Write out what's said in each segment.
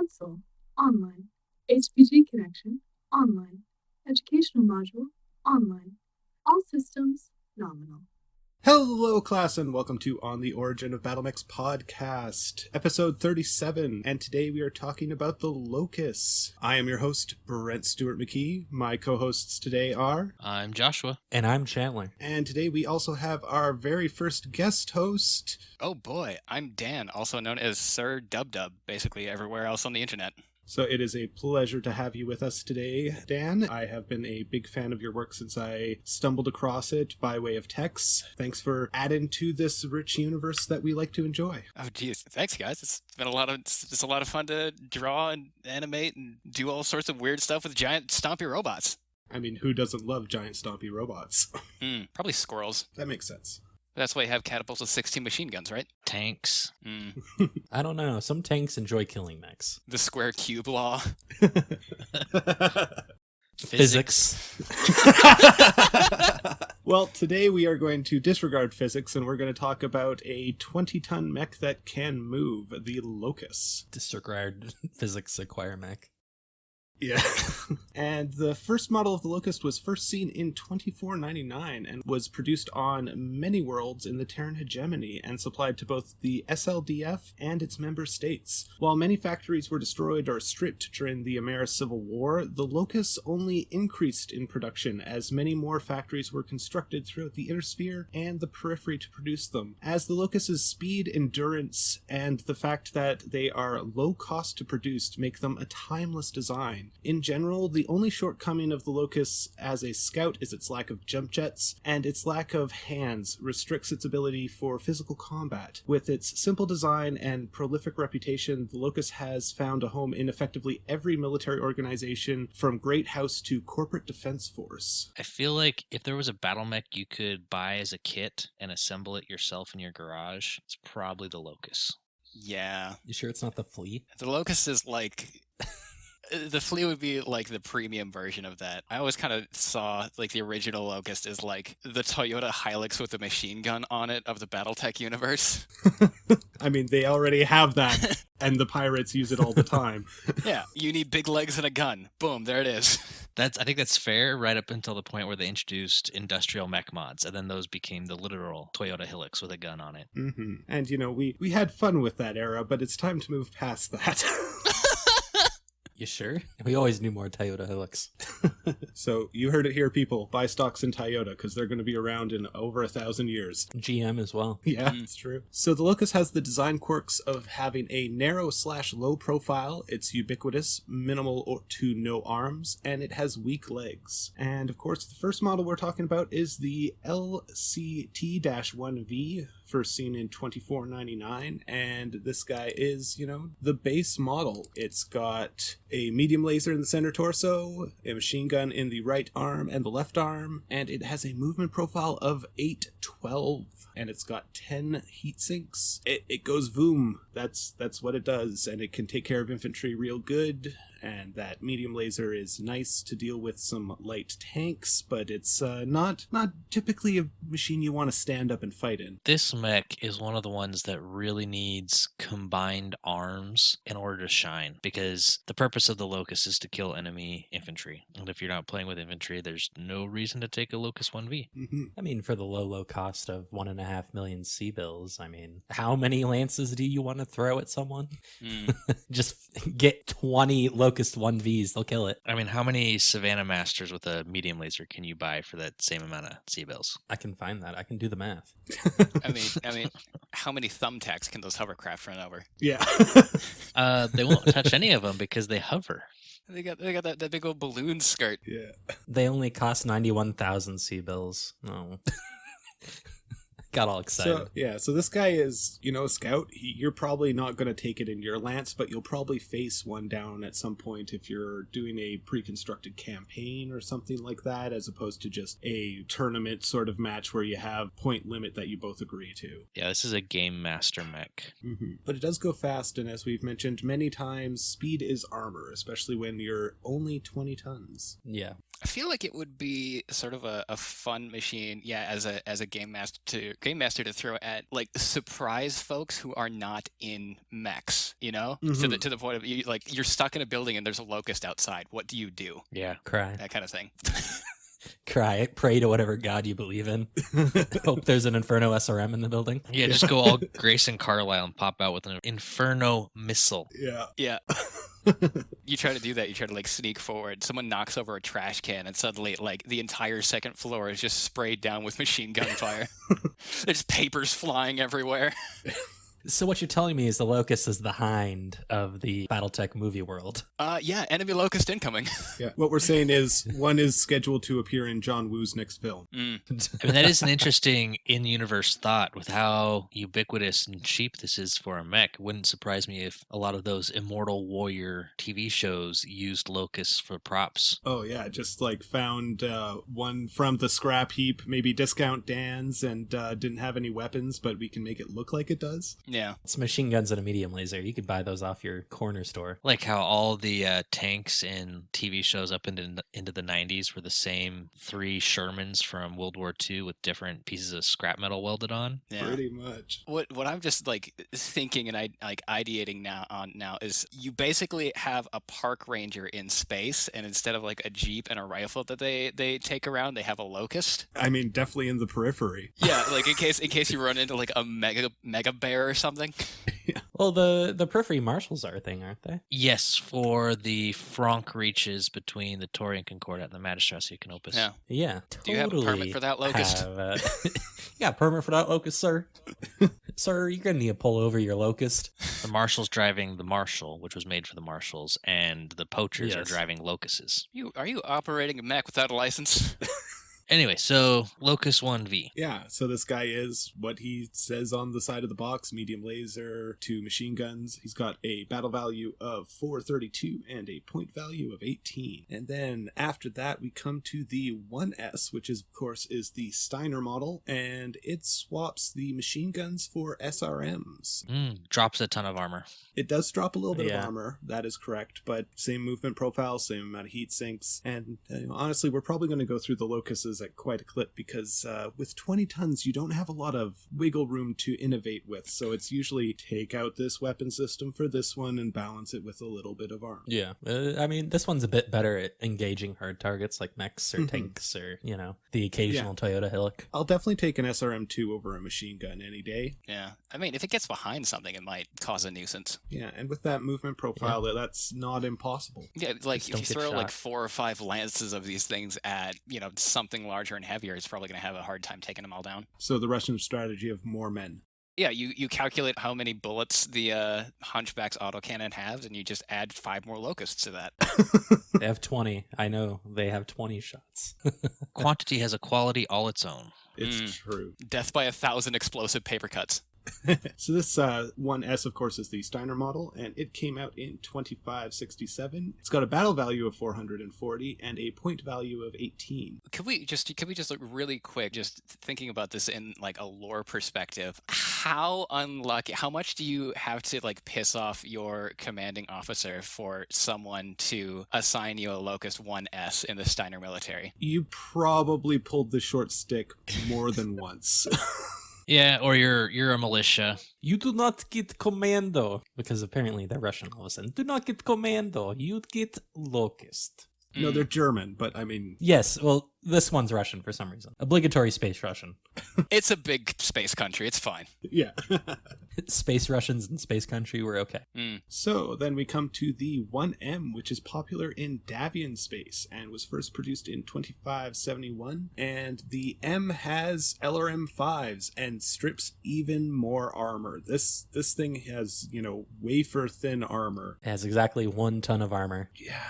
console, online. HPG connection, online. Educational module, online. All systems, nominal. Hello, class, and welcome to On the Origin of Battlemechs Podcast, episode 37, and today we are talking about the Locust. I am your host, Brent Stewart McKee. My co-hosts today are... I'm Joshua. And I'm Chandler. And today we also have our very first guest host. Oh boy, I'm Dan, also known as SirDubDub, basically everywhere else on the internet. So it is a pleasure to have you with us today, Dan. I have been a big fan of your work since I stumbled across it by way of text. Thanks for adding to this rich universe that we like to enjoy. Oh geez, thanks guys. It's been a lot of fun to draw and animate and do all sorts of weird stuff with giant stompy robots. I mean, who doesn't love giant stompy robots? Probably squirrels. That makes sense. That's why you have catapults with 16 machine guns, right? Tanks. I don't know. Some tanks enjoy killing mechs. The square cube law. Physics. Well, today we are going to disregard physics and we're going to talk about a 20-ton mech that can move, the Locust. Disregard physics, acquire mech. Yeah. And the first model of the Locust was first seen in 2499 and was produced on many worlds in the Terran hegemony and supplied to both the SLDF and its member states. While many factories were destroyed or stripped during the American Civil War, the Locust only increased in production as many more factories were constructed throughout the inner sphere and the periphery to produce them. As the Locust's speed, endurance, and the fact that they are low cost to produce make them a timeless design. In general, the only shortcoming of the Locust as a scout is its lack of jump jets, and its lack of hands restricts its ability for physical combat. With its simple design and prolific reputation, the Locust has found a home in effectively every military organization, from Great House to Corporate Defense Force. I feel like if there was a battle mech you could buy as a kit and assemble it yourself in your garage, it's probably the Locust. Yeah. You sure it's not the Flea? The Locust is like... The Flea would be like the premium version of that. I always kind of saw like the original Locust is like the Toyota Hilux with a machine gun on it of the Battletech universe. I mean, they already have that, and the pirates use it all the time. Yeah, you need big legs and a gun. Boom, there it is. I think that's fair right up until the point where they introduced industrial mech mods, and then those became the literal Toyota Hilux with a gun on it. Mm-hmm. And, you know, we had fun with that era, but it's time to move past that. You sure? We always knew more Toyota Hilux. So you heard it here, people. Buy stocks in Toyota because they're going to be around in over 1,000 years. GM as well. Yeah, it's true. So the Locust has the design quirks of having a narrow/low profile. It's ubiquitous, minimal to no arms, and it has weak legs. And of course, the first model we're talking about is the LCT-1V, first seen in 2499, and this guy is, you know, the base model. It's got a medium laser in the center torso, a machine gun in the right arm and the left arm, and it has a movement profile of 812, and it's got 10 heat sinks. It goes voom. That's what it does, and it can take care of infantry real good. And that medium laser is nice to deal with some light tanks, but it's not typically a machine you want to stand up and fight in. This mech is one of the ones that really needs combined arms in order to shine, because the purpose of the Locust is to kill enemy infantry. And if you're not playing with infantry, there's no reason to take a Locust 1V. Mm-hmm. I mean, for the low cost of 1.5 million C-bills, I mean, how many lances do you want to throw at someone? Just get 20 Locust 1Vs, they'll kill it. I mean, how many Savannah Masters with a medium laser can you buy for that same amount of C-bills? I can find that. I can do the math. I mean, how many thumbtacks can those hovercraft run over? Yeah. They won't touch any of them because they hover. They got that big old balloon skirt. Yeah. They only cost 91,000 C-bills. No. Got all excited. So this guy is, you know, a scout. You're probably not going to take it in your lance, but you'll probably face one down at some point if you're doing a pre-constructed campaign or something like that, as opposed to just a tournament sort of match where you have point limit that you both agree to. Yeah, this is a game master mech. Mm-hmm. But it does go fast, and as we've mentioned many times, speed is armor, especially when you're only 20 tons. Yeah. I feel like it would be sort of a fun machine, yeah, as a game master to throw at like surprise folks who are not in mechs, you know, to the point of you're stuck in a building and there's a locust outside. What do you do? Yeah. Cry. That kind of thing. Cry. Pray to whatever god you believe in. Hope there's an Inferno SRM in the building. Yeah, just go all Grayson Carlisle and pop out with an Inferno missile. Yeah. Yeah. You try to do that. You try to like sneak forward. Someone knocks over a trash can, and suddenly, like the entire second floor is just sprayed down with machine gun fire. There's papers flying everywhere. So what you're telling me is the Locust is the Hind of the Battletech movie world. Yeah, enemy locust incoming. Yeah. What we're saying is one is scheduled to appear in John Woo's next film. I mean, that is an interesting in-universe thought with how ubiquitous and cheap this is for a mech. It wouldn't surprise me if a lot of those Immortal Warrior TV shows used locusts for props. Oh yeah, just like found one from the scrap heap, maybe discount Dan's, and didn't have any weapons, but we can make it look like it does. Yeah. It's machine guns and a medium laser. You could buy those off your corner store. Like how all the tanks in TV shows up into the 90s were the same 3 Shermans from World War II with different pieces of scrap metal welded on. Yeah. Pretty much. What I'm just like thinking and ideating now is you basically have a park ranger in space, and instead of like a jeep and a rifle that they take around, they have a locust. I mean, definitely in the periphery. Yeah, like in case you run into like a mega bear or something. Well, the periphery marshals are a thing, aren't they? Yes, for the Franc reaches between the Taurian Concordat and the Magistracy Canopus. Yeah. Yeah, Do you have a permit for that, Locust? Yeah, permit for that, Locust, sir. Sir, you're going to need to pull over your Locust. The Marshal's driving the Marshal, which was made for the Marshals, and the Poachers are Yes. driving Locusts. Are you operating a mech without a license? Anyway, so Locust 1V. Yeah, so this guy is what he says on the side of the box, medium laser, 2 machine guns. He's got a battle value of 432 and a point value of 18. And then after that, we come to the 1S, which is, of course, is the Steiner model, and it swaps the machine guns for SRMs. Drops a ton of armor. It does drop a little bit Yeah. of armor, that is correct, but same movement profile, same amount of heat sinks, and honestly, we're probably going to go through the Locusts at quite a clip because with 20 tons, you don't have a lot of wiggle room to innovate with, so it's usually take out this weapon system for this one and balance it with a little bit of armor. Yeah, I mean, this one's a bit better at engaging hard targets like mechs or tanks or, the occasional Toyota Hillock. I'll definitely take an SRM2 over a machine gun any day. Yeah. I mean, if it gets behind something, it might cause a nuisance. Yeah, and with that movement profile, that's not impossible. Yeah, like Just if don't you get throw like shot. 4 or 5 lances of these things at, something larger and heavier, it's probably going to have a hard time taking them all down. So the Russian strategy of more men. Yeah, you calculate how many bullets the Hunchback's autocannon has, and you just add 5 more locusts to that. They have 20. I know they have 20 shots. Quantity has a quality all its own. It's true. Death by 1,000 explosive paper cuts. So this 1S, of course, is the Steiner model, and it came out in 2567. It's got a battle value of 440 and a point value of 18. Could we just look really quick, just thinking about this in like a lore perspective? How unlucky? How much do you have to like piss off your commanding officer for someone to assign you a Locust 1S in the Steiner military? You probably pulled the short stick more than once. Yeah, or you're a militia. You do not get commando. Because apparently they're Russian all of a sudden. Do not get commando. You get Locust. No, they're German, but I mean... Yes, well, this one's Russian for some reason. Obligatory space Russian. It's a big space country. It's fine. Yeah. Space Russians in space country were okay. So then we come to the 1M, which is popular in Davian space and was first produced in 2571. And the M has LRM-5s and strips even more armor. This thing has, wafer thin armor. It has exactly 1 ton of armor. Yeah.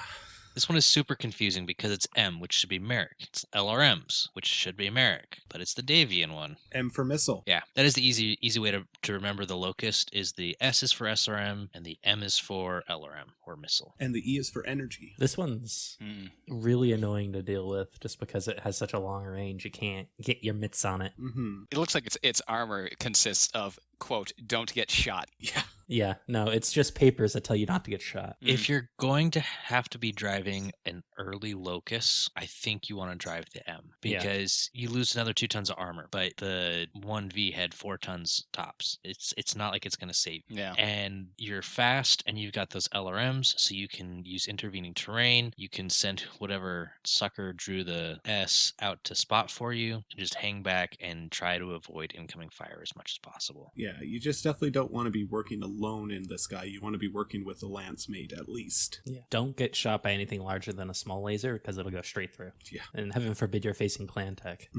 This one is super confusing because it's M, which should be Merrick. It's LRMs, which should be Merrick, but it's the Davian one. M for missile. Yeah, that is the easy way to remember the Locust is the S is for SRM and the M is for LRM or missile. And the E is for energy. This one's really annoying to deal with just because it has such a long range. You can't get your mitts on it. Mm-hmm. It looks like its armor consists of quote, don't get shot. Yeah. Yeah, no, it's just papers that tell you not to get shot. If you're going to have to be driving an early Locust, I think you want to drive the M Yeah. because you lose another 2 tons of armor, but the 1V had 4 tons tops. It's not like it's going to save you. Yeah. And you're fast and you've got those LRMs, so you can use intervening terrain. You can send whatever sucker drew the S out to spot for you and just hang back and try to avoid incoming fire as much as possible. Yeah, you just definitely don't want to be working alone in this guy. You want to be working with a lance mate at least. Yeah. Don't get shot by anything larger than a small laser because it'll go straight through. Yeah. And heaven forbid you're facing clan tech.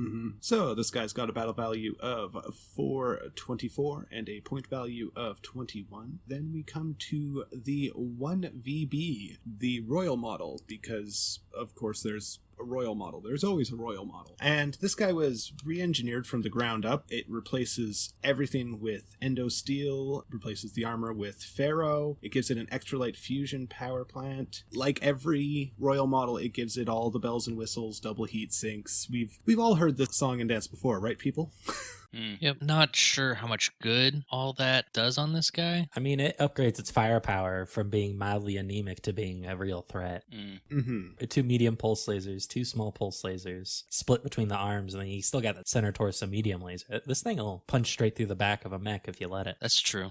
So this guy's got a battle value of 424 and a point value of 21. Then we come to the 1VB, the royal model, because of course there's a royal model. There's always a royal model. And this guy was re-engineered from the ground up. It replaces everything with endo steel, replaces the armor with ferro. It gives it an extra light fusion power plant. Like every royal model, it gives it all the bells and whistles, double heat sinks. We've all heard this song and dance before, right, people? Yep. Not sure how much good all that does on this guy. I mean, it upgrades its firepower from being mildly anemic to being a real threat. 2 medium pulse lasers, 2 small pulse lasers, split between the arms, and then you still got that center torso medium laser. This thing will punch straight through the back of a mech if you let it. That's true.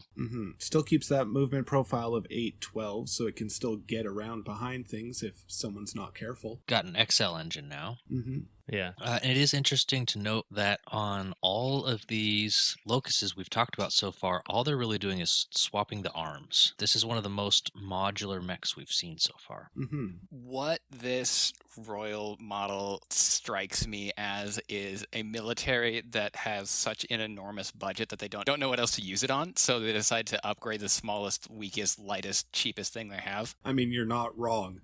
Still keeps that movement profile of 812, so it can still get around behind things if someone's not careful. Got an XL engine now. Yeah. And it is interesting to note that on all of these Locusts we've talked about so far, all they're really doing is swapping the arms. This is one of the most modular mechs we've seen so far. What this royal model strikes me as is a military that has such an enormous budget that they don't know what else to use it on, so they decide to upgrade the smallest, weakest, lightest, cheapest thing they have. I mean, you're not wrong.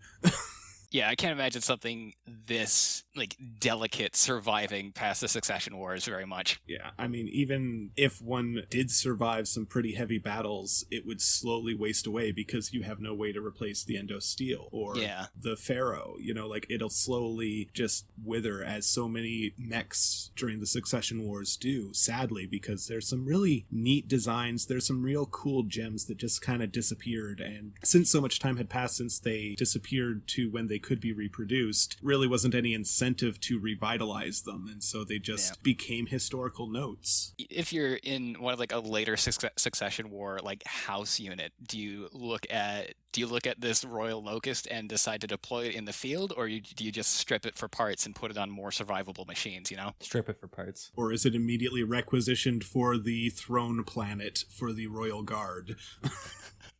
Yeah, I can't imagine something this, like, delicate surviving past the Succession Wars very much. Yeah, I mean, even if one did survive some pretty heavy battles, it would slowly waste away because you have no way to replace the endo steel or the ferro. You know, like, it'll slowly just wither, as so many mechs during the Succession Wars do, sadly, because there's some really neat designs. There's some real cool gems that just kind of disappeared, and since so much time had passed since they disappeared to when they could be reproduced, really wasn't any incentive to revitalize them, and so they just became historical notes. If you're in one of, like, a later Succession War, like, house unit, do you look at this Royal Locust and decide to deploy it in the field, or do you just strip it for parts and put it on more survivable machines, you know? Strip it for parts. Or is it immediately requisitioned for the throne planet for the Royal Guard?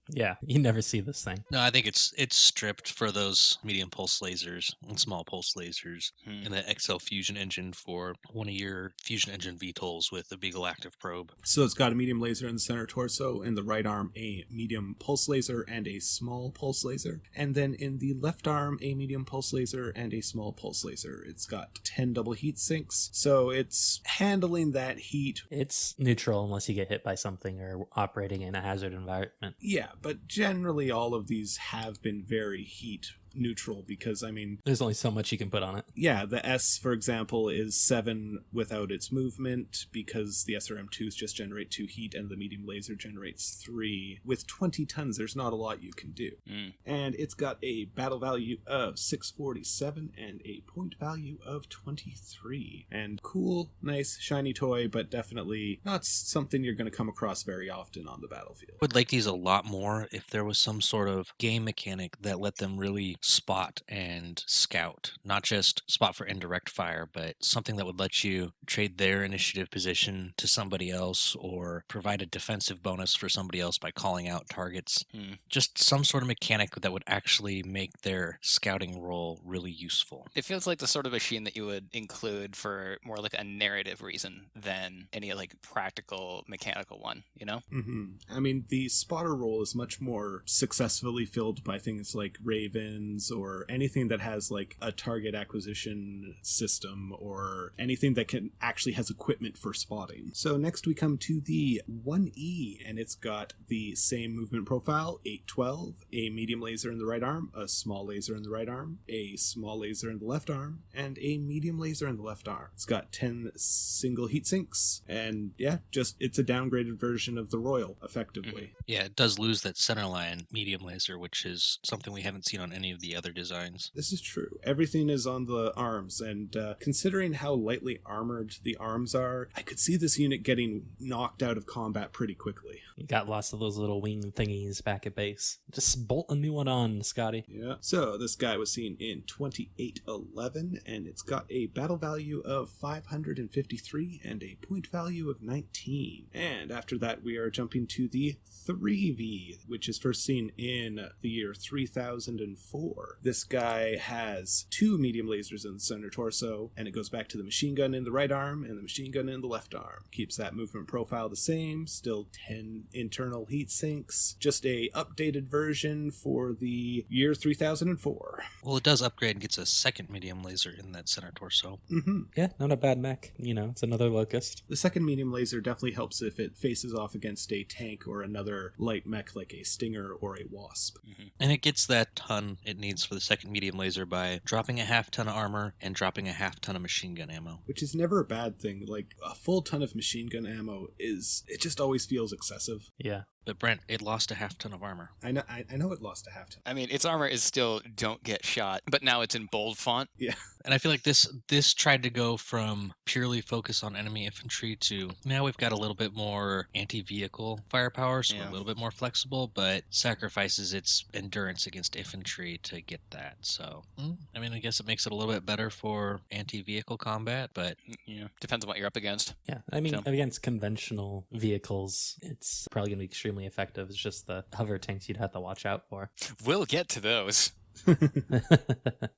Yeah, you never see this thing. No, I think it's stripped for those medium pulse lasers and small pulse lasers, and the XL fusion engine for one of your fusion engine VTOLs with a Beagle active probe. So it's got a medium laser in the center torso, in the right arm a medium pulse laser and a small pulse laser, and then in the left arm a medium pulse laser and a small pulse laser. It's got 10 double heat sinks, so it's handling that heat. It's neutral unless you get hit by something or operating in a hazard environment. Yeah, but generally all of these have been very heat neutral because, I mean, there's only so much you can put on it. Yeah, the S, for example, is 7 without its movement because the SRM2s just generate 2 heat and the medium laser generates 3. With 20 tons, there's not a lot you can do. And it's got a battle value of 647 and a point value of 23. And cool, nice, shiny toy, but definitely not something you're going to come across very often on the battlefield. Would like these a lot more if there was some sort of game mechanic that let them really spot and scout, not just spot for indirect fire, but something that would let you trade their initiative position to somebody else or provide a defensive bonus for somebody else by calling out targets. Just some sort of mechanic that would actually make their scouting role really useful. It feels like the sort of machine that you would include for more like a narrative reason than any, like, practical mechanical one, you know? I mean, the spotter role is much more successfully filled by things like Raven, weapons or anything that has like a target acquisition system or anything that can actually has equipment for spotting. So next we come to the 1E, and it's got the same movement profile, 812, a medium laser in the right arm, a small laser in the right arm, a small laser in the left arm, and a medium laser in the left arm. It's got 10 single heat sinks, and yeah, just it's a downgraded version of the Royal, effectively. Yeah, it does lose that centerline medium laser, which is something we haven't seen on any of the other designs. This is true. Everything is on the arms, and considering how lightly armored the arms are, I could see this unit getting knocked out of combat pretty quickly. You got lots of those little wing thingies back at base. Just bolt a new one on, Scotty. Yeah. So this guy was seen in 2811, and it's got a battle value of 553 and a point value of 19. And after that, we are jumping to the 3V, which is first seen in the year 3004. This guy has 2 medium lasers in the center torso, and it goes back to the machine gun in the right arm and the machine gun in the left arm. Keeps that movement profile the same, still 10 internal heat sinks, just a updated version for the year 3004. Well, it does upgrade and gets a second medium laser in that center torso. Mm-hmm. Yeah, not a bad mech. You know, it's another Locust. The second medium laser definitely helps if it faces off against a tank or another light mech like a Stinger or a Wasp. Mm-hmm. And it gets that ton it needs for the second medium laser by dropping a half ton of armor and dropping a half ton of machine gun ammo. Which is never a bad thing. Like, a full ton of machine gun ammo it just always feels excessive. Yeah. But Brent, it lost a half ton of armor. I know it lost a half ton. I mean, its armor is still don't get shot, but now it's in bold font. Yeah. And I feel like this tried to go from purely focus on enemy infantry to now we've got a little bit more anti-vehicle firepower, so we're a little bit more flexible, but sacrifices its endurance against infantry to get that. So, I mean, I guess it makes it a little bit better for anti-vehicle combat, but... Yeah, depends on what you're up against. Yeah, I mean, against conventional vehicles, it's probably going to be extremely effective. It's just the hover tanks you'd have to watch out for. We'll get to those.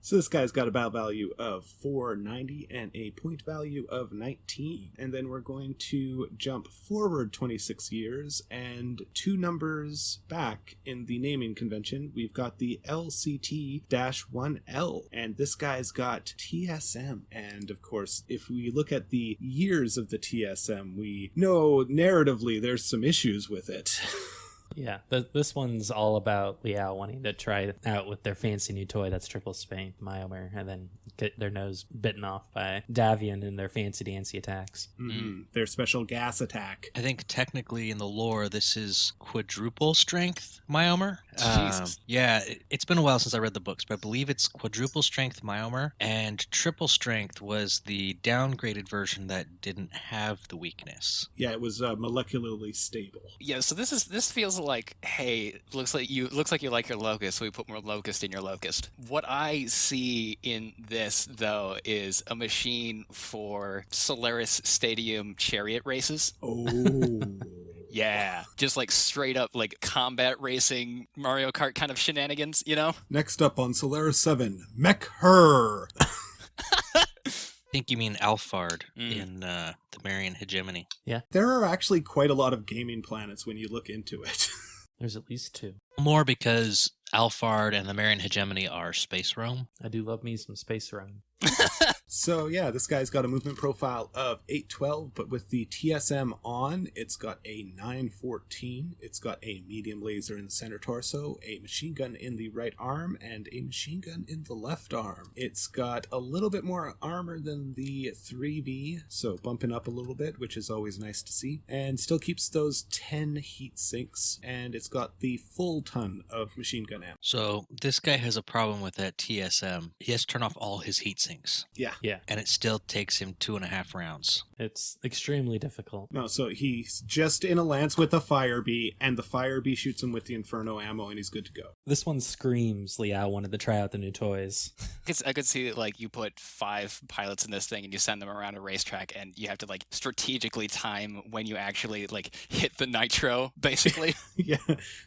So this guy's got a battle value of 490 and a point value of 19. And then we're going to jump forward 26 years and 2 numbers back in the naming convention. We've got the LCT-1L, and this guy's got TSM. And of course, if we look at the years of the TSM, we know narratively there's some issues with it. Yeah, this one's all about Liao wanting to try it out with their fancy new toy that's Triple Spain, Myomer, and then get their nose bitten off by Davian in their fancy dancy attacks. Their special gas attack. I think technically in the lore, this is quadruple strength Myomer. Jesus. Yeah, it's been a while since I read the books, but I believe it's quadruple strength Myomer, and triple strength was the downgraded version that didn't have the weakness. Yeah, it was molecularly stable. Yeah, so this feels like, hey, looks like you like your Locust, so we put more Locust in your Locust. What I see in this, though, is a machine for Solaris Stadium chariot races. Oh. Yeah, just like straight up like combat racing Mario Kart kind of shenanigans, you know? Next up on Solaris 7, Mech Her. I think you mean Alphard in the Marian Hegemony. Yeah. There are actually quite a lot of gaming planets when you look into it. There's at least 2. More because Alphard and the Marian Hegemony are space realm. I do love me some Space Run. So yeah, this guy's got a movement profile of 812, but with the TSM on, it's got a 914. It's got a medium laser in the center torso, a machine gun in the right arm, and a machine gun in the left arm. It's got a little bit more armor than the 3V, so bumping up a little bit, which is always nice to see, and still keeps those 10 heat sinks, and it's got the full ton of machine gun ammo. So this guy has a problem with that TSM. He has to turn off all his heat sinks. Yeah. Yeah. And it still takes him 2.5 rounds. It's extremely difficult. No, so he's just in a lance with a fire bee, and the fire bee shoots him with the Inferno ammo, and he's good to go. This one screams Liao wanted to try out the new toys. I could see like you put 5 pilots in this thing and you send them around a racetrack, and you have to like strategically time when you actually like hit the nitro, basically. Yeah,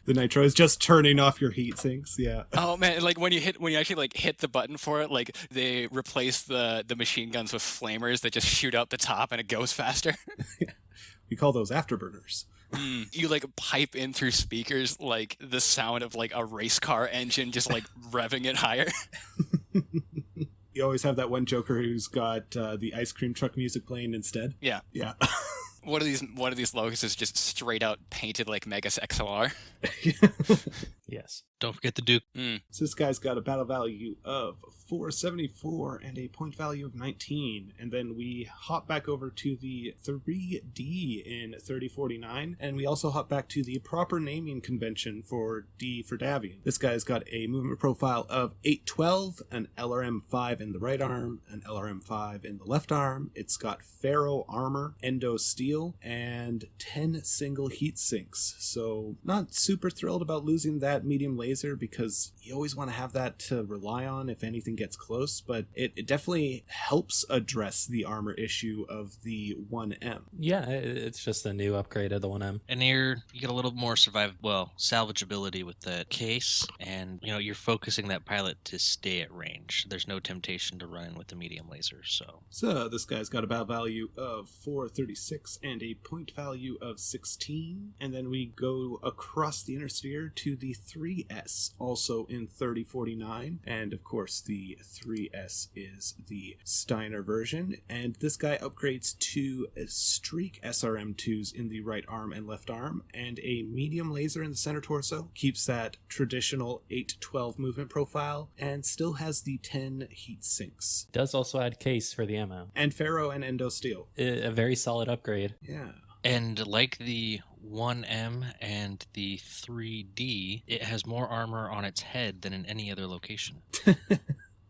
the nitro is just turning off your heat sinks. Yeah. Oh man, like when you actually like hit the button for it, like they replace the machine guns with flamers that just shoot out the top and it goes faster. We call those afterburners. You like pipe in through speakers like the sound of like a race car engine just like revving it higher. You always have that one Joker who's got the ice cream truck music playing instead. Yeah. Yeah. One of these Locusts is just straight out painted like Megas XLR. Yes. Don't forget the Duke. So this guy's got a battle value of 474 and a point value of 19. And then we hop back over to the 3D in 3049. And we also hop back to the proper naming convention for D for Davian. This guy's got a movement profile of 812, an LRM-5 in the right arm, an LRM-5 in the left arm. It's got ferro armor, endo steel, and 10 single heat sinks. So not super thrilled about losing that medium laser, because you always want to have that to rely on if anything gets close, but it definitely helps address the armor issue of the 1M. Yeah, it's just a new upgrade of the 1M. And here you get a little more salvageability with the case, and you're focusing that pilot to stay at range. There's no temptation to run with the medium laser. So this guy's got a battle value of 436 and a point value of 16. And then we go across the inner sphere to the 3S, also in 3049. And of course, the 3S is the Steiner version. And this guy upgrades to Streak SRM2s in the right arm and left arm, and a medium laser in the center torso. Keeps that traditional 812 movement profile, and still has the 10 heat sinks. Does also add case for the ammo. And ferro and endo steel. A very solid upgrade. Yeah. And like the 1M and the 3D, it has more armor on its head than in any other location.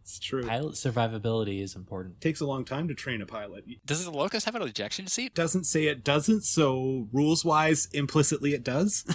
It's true. Pilot survivability is important. Takes a long time to train a pilot. Does the Locust have an ejection seat? Doesn't say it doesn't, so rules-wise, implicitly it does.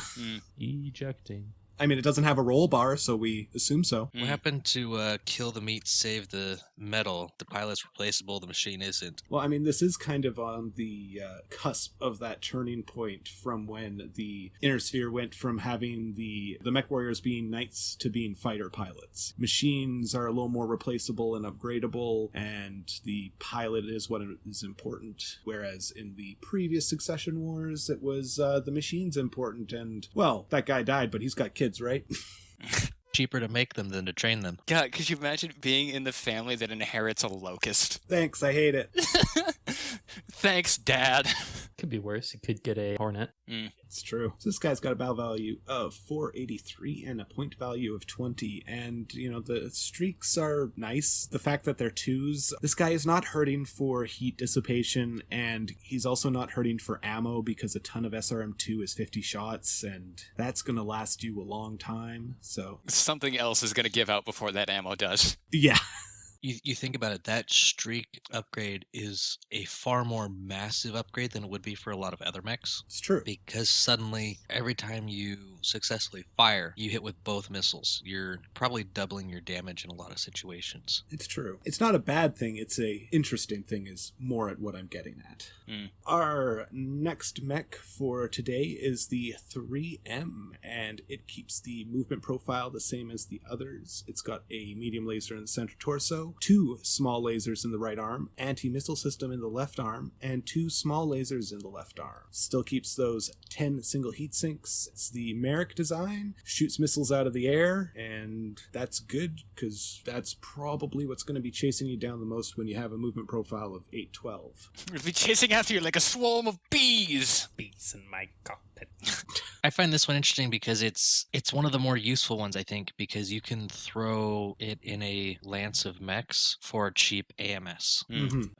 Ejecting. I mean, it doesn't have a roll bar, so we assume so. What happened to kill the meat, save the metal? The pilot's replaceable, the machine isn't. Well, I mean, this is kind of on the cusp of that turning point from when the Inner Sphere went from having the mech warriors being knights to being fighter pilots. Machines are a little more replaceable and upgradable, and the pilot is what is important. Whereas in the previous Succession Wars, it was the machine's important, and, well, that guy died, but he's got kids, right? Cheaper to make them than to train them. God, could you imagine being in the family that inherits a Locust? Thanks, I hate it. Thanks, Dad. Could be worse. You could get a Hornet. It's true. So this guy's got a battle value of 483 and a point value of 20. And, the streaks are nice. The fact that they're twos. This guy is not hurting for heat dissipation, and he's also not hurting for ammo because a ton of SRM2 is 50 shots, and that's going to last you a long time. So Something else is going to give out before that ammo does. yeah. You think about it, that streak upgrade is a far more massive upgrade than it would be for a lot of other mechs. It's true. Because suddenly, every time you successfully fire, you hit with both missiles. You're probably doubling your damage in a lot of situations. It's true. It's not a bad thing. It's a interesting thing is more at what I'm getting at. Our next mech for today is the 3M, and it keeps the movement profile the same as the others. It's got a medium laser in the center torso, 2 small lasers in the right arm, anti-missile system in the left arm, and 2 small lasers in the left arm. Still keeps those 10 single heat sinks. It's the Merrick design, shoots missiles out of the air, and that's good, because that's probably what's going to be chasing you down the most when you have a movement profile of 812. We'll be chasing after you like a swarm of bees. Beats in my cockpit. I find this one interesting because it's one of the more useful ones, I think, because you can throw it in a lance of mechs for cheap AMS.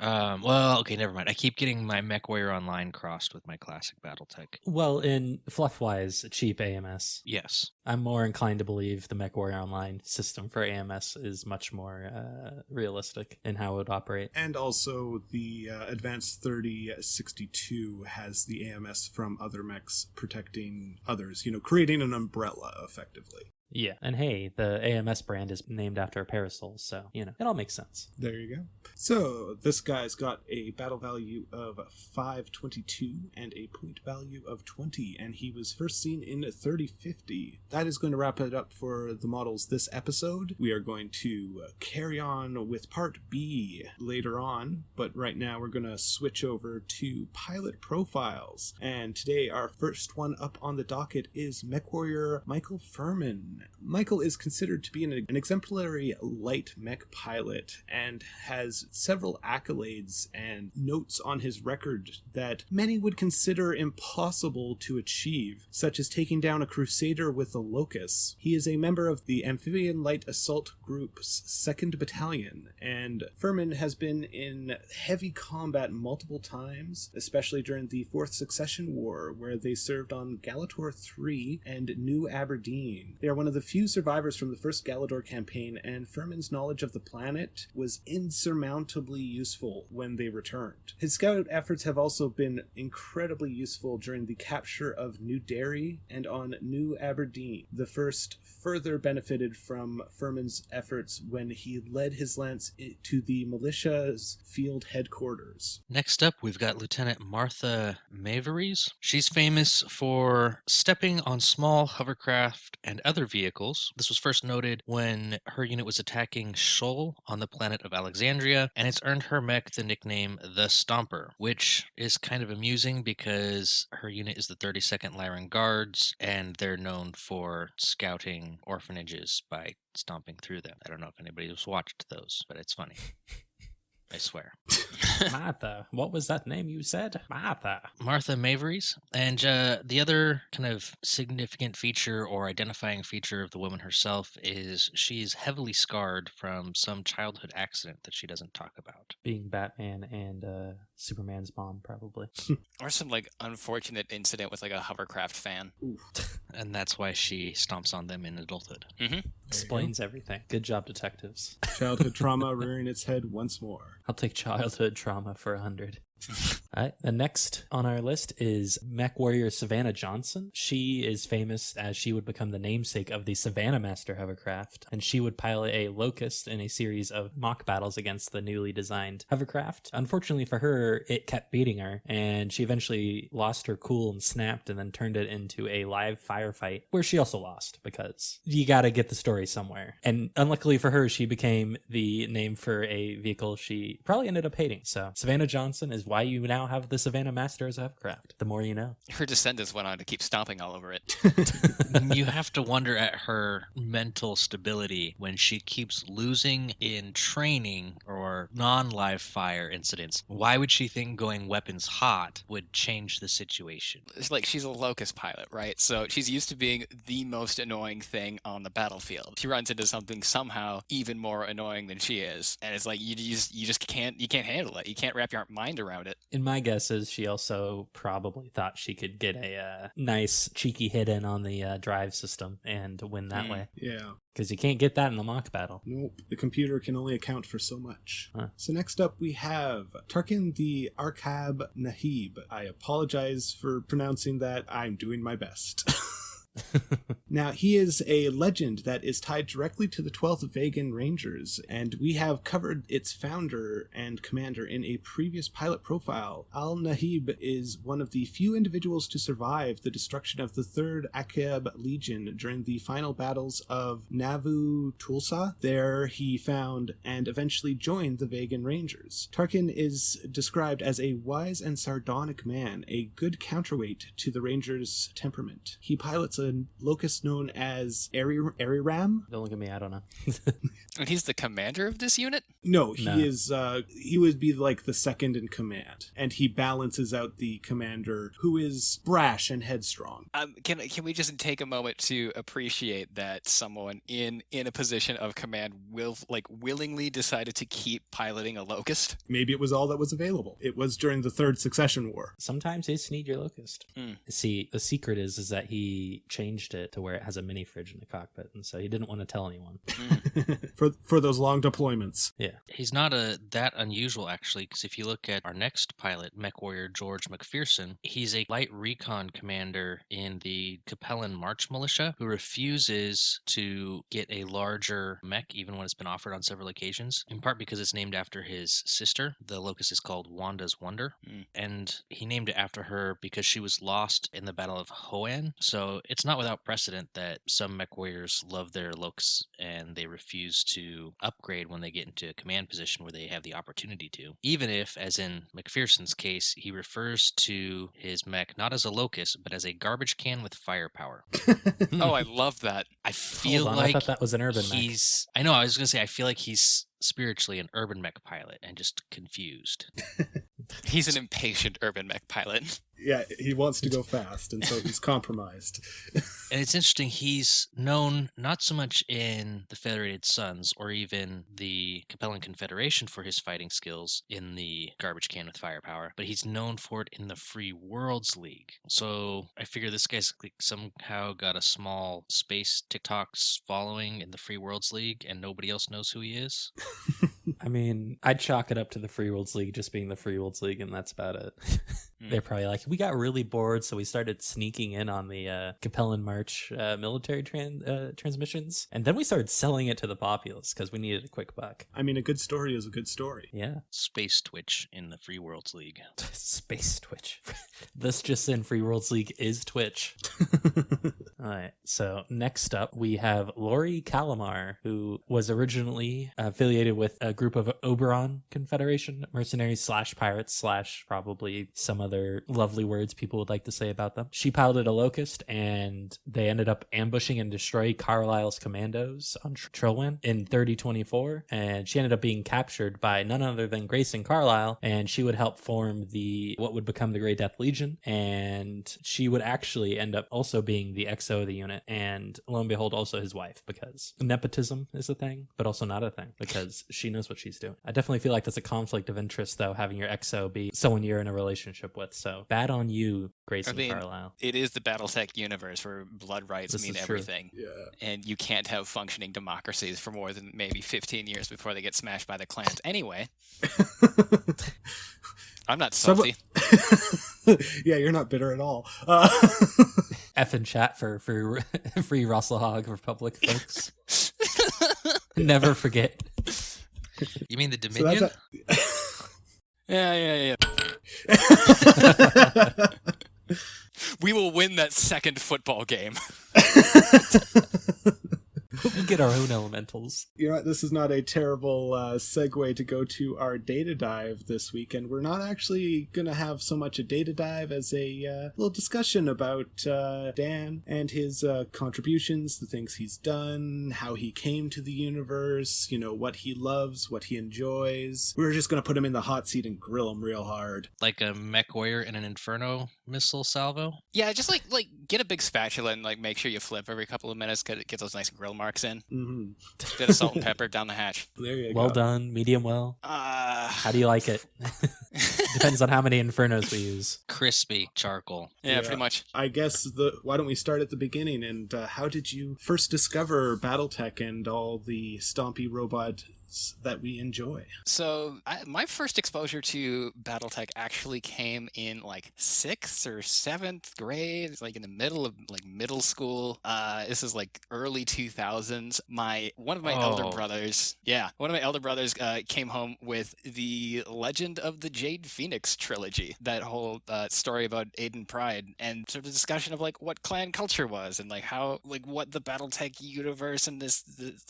Well, okay, never mind. I keep getting my Mech Warrior Online crossed with my classic Battletech. Well, in fluff-wise, cheap AMS. Yes. I'm more inclined to believe the Mech Warrior Online system for AMS is much more realistic in how it would operate. And also, the Advanced 3062 has the AMS from other mechs protecting others, creating an umbrella, effectively. Yeah, and hey, the AMS brand is named after a parasol, so, it all makes sense. There you go. So, this guy's got a battle value of 522 and a point value of 20, and he was first seen in 3050. That is going to wrap it up for the models this episode. We are going to carry on with part B later on, but right now we're going to switch over to pilot profiles. And today our first one up on the docket is mech warrior Michael Furman. Michael is considered to be an exemplary light mech pilot and has several accolades and notes on his record that many would consider impossible to achieve, such as taking down a crusader with the Locust. He is a member of the Amphibian Light Assault Group's 2nd Battalion, and Furman has been in heavy combat multiple times, especially during the 4th Succession War, where they served on Galator 3 and New Aberdeen. They are one of the few survivors from the first Galador campaign, and Furman's knowledge of the planet was insurmountably useful when they returned. His scout efforts have also been incredibly useful during the capture of New Derry and on New Aberdeen. The first further benefited from Furman's efforts when he led his lance to the militia's field headquarters. Next up, we've got Lieutenant Martha Maveries. She's famous for stepping on small hovercraft and other vehicles. This was first noted when her unit was attacking Shoal on the planet of Alexandria, and it's earned her mech the nickname the Stomper, which is kind of amusing because her unit is the 32nd Lyran Guards, and they're known for scouting orphanages by stomping through them. I don't know if anybody's watched those, but it's funny. I swear. Martha. What was that name you said? Martha Maveries. And the other kind of significant feature or identifying feature of the woman herself is she's heavily scarred from some childhood accident that she doesn't talk about. Being Batman and Superman's mom, probably. Or some, unfortunate incident with, a hovercraft fan. Oof. And that's why she stomps on them in adulthood. Mm-hmm. Explains everything. Good job, detectives. Childhood trauma rearing its head once more. I'll take childhood trauma for 100. All right, the next on our list is mech warrior Savannah Johnson. She is famous as she would become the namesake of the Savannah Master hovercraft, and she would pilot a Locust in a series of mock battles against the newly designed hovercraft. Unfortunately for her, it kept beating her, and she eventually lost her cool and snapped and then turned it into a live firefight, where she also lost, because you gotta get the story somewhere. And unluckily for her, she became the name for a vehicle she probably ended up hating. So Savannah Johnson is why you now have the Savannah Master as a hovercraft. The more you know. Her descendants went on to keep stomping all over it. You have to wonder at her mental stability when she keeps losing in training or non-live fire incidents. Why would she think going weapons hot would change the situation? It's like she's a Locust pilot, right? So she's used to being the most annoying thing on the battlefield. She runs into something somehow even more annoying than she is, and it's like you just can't handle it. You can't wrap your mind around it. In my guess is she also probably thought she could get a nice cheeky hit in on the drive system and win that way. Yeah. Because you can't get that in the mock battle. Nope. The computer can only account for so much. Huh. So next up we have Tarkin the Arkab Nahib. I apologize for pronouncing that. I'm doing my best. Now, he is a legend that is tied directly to the 12th Vegan Rangers, and we have covered its founder and commander in a previous pilot profile. Al-Nahib is one of the few individuals to survive the destruction of the 3rd Akab Legion during the final battles of Navu Tulsa. There he found and eventually joined the Vegan Rangers. Tarkin is described as a wise and sardonic man, a good counterweight to the Rangers' temperament. He pilots a Locust known as Ariram. Don't look at me, I don't know. And he's the commander of this unit? No, he would be like the second in command, and he balances out the commander, who is brash and headstrong. Can we just take a moment to appreciate that someone in a position of command willingly decided to keep piloting a Locust? Maybe it was all that was available. It was during the 3rd Succession War. Sometimes you just need your Locust. See, the secret is that he changed it to where it has a mini fridge in the cockpit, and so he didn't want to tell anyone. for those long deployments. Yeah. He's not that unusual, actually, because if you look at our next pilot, Mech Warrior George McPherson, he's a light recon commander in the Capellan March Militia who refuses to get a larger mech even when it's been offered on several occasions, in part because it's named after his sister. The Locust is called Wanda's Wonder, and he named it after her because she was lost in the Battle of Hahn. So it's not without precedent that some mech warriors love their Locusts and they refuse to upgrade when they get into a command position where they have the opportunity to. Even if, as in McPherson's case, he refers to his mech not as a Locust, but as a garbage can with firepower. Oh, I love that. I feel I like thought that was an urban mech. I know, I was going to say, I feel like he's spiritually an urban mech pilot and just confused. He's an impatient urban mech pilot. Yeah, he wants to go fast, and so he's compromised. And it's interesting, he's known not so much in the Federated Sons or even the Capellan Confederation for his fighting skills in the garbage can with firepower, but he's known for it in the Free Worlds League. So I figure this guy's somehow got a small space TikToks following in the Free Worlds League, and nobody else knows who he is. I mean, I'd chalk it up to the Free Worlds League just being the Free Worlds League, and that's about it. They're probably like, we got really bored, so we started sneaking in on the Capellan March military transmissions, and then we started selling it to the populace because we needed a quick buck. I mean, a good story is a good story. Yeah. Space Twitch in the Free Worlds League. Space Twitch. This just in, Free Worlds League is Twitch. All right, so next up we have Lori Calamar, who was originally affiliated with a group of Oberon Confederation mercenaries / pirates / probably some other lovely words people would like to say about them. She piloted a Locust, and they ended up ambushing and destroying Carlisle's commandos on Trilwyn in 3024, and she ended up being captured by none other than Grayson Carlisle, and she would help form what would become the Grey Death Legion, and she would actually end up also being the XO of the unit, and lo and behold, also his wife, because nepotism is a thing, but also not a thing, because she knows what she's doing. I definitely feel like that's a conflict of interest, though, having your XO be someone you're in a relationship with, so bad on you, Grayson Carlisle. It is the Battletech universe where blood rights mean everything. Yeah. And you can't have functioning democracies for more than maybe 15 years before they get smashed by the clans. Anyway. I'm not salty. Yeah, you're not bitter at all. F in chat for free Russell Hogg Republic folks. Never forget. You mean the Dominion? Yeah. We will win that second football game. We get our own elementals. You know what? This is not a terrible segue to go to our data dive this week, and we're not actually going to have so much a data dive as a little discussion about Dan and his contributions, the things he's done, how he came to the universe, what he loves, what he enjoys. We're just going to put him in the hot seat and grill him real hard. Like a mech warrior in an Inferno missile salvo? Yeah, just like get a big spatula and make sure you flip every couple of minutes, get those nice grill marks in. Mm-hmm. Bit of salt and pepper down the hatch. There you go. Well done, medium well. How do you like it? Depends on how many Infernos we use. Crispy charcoal. Yeah, pretty much. I guess why don't we start at the beginning, and how did you first discover Battletech and all the stompy robots that we enjoy? So my first exposure to Battletech actually came in 6th or 7th grade, in the middle of middle school. This is early 2000s. One of my elder brothers came home with the Legend of the Jade Phoenix trilogy, that whole story about Aiden Pride, and sort of discussion of what clan culture was, and how what the Battletech universe and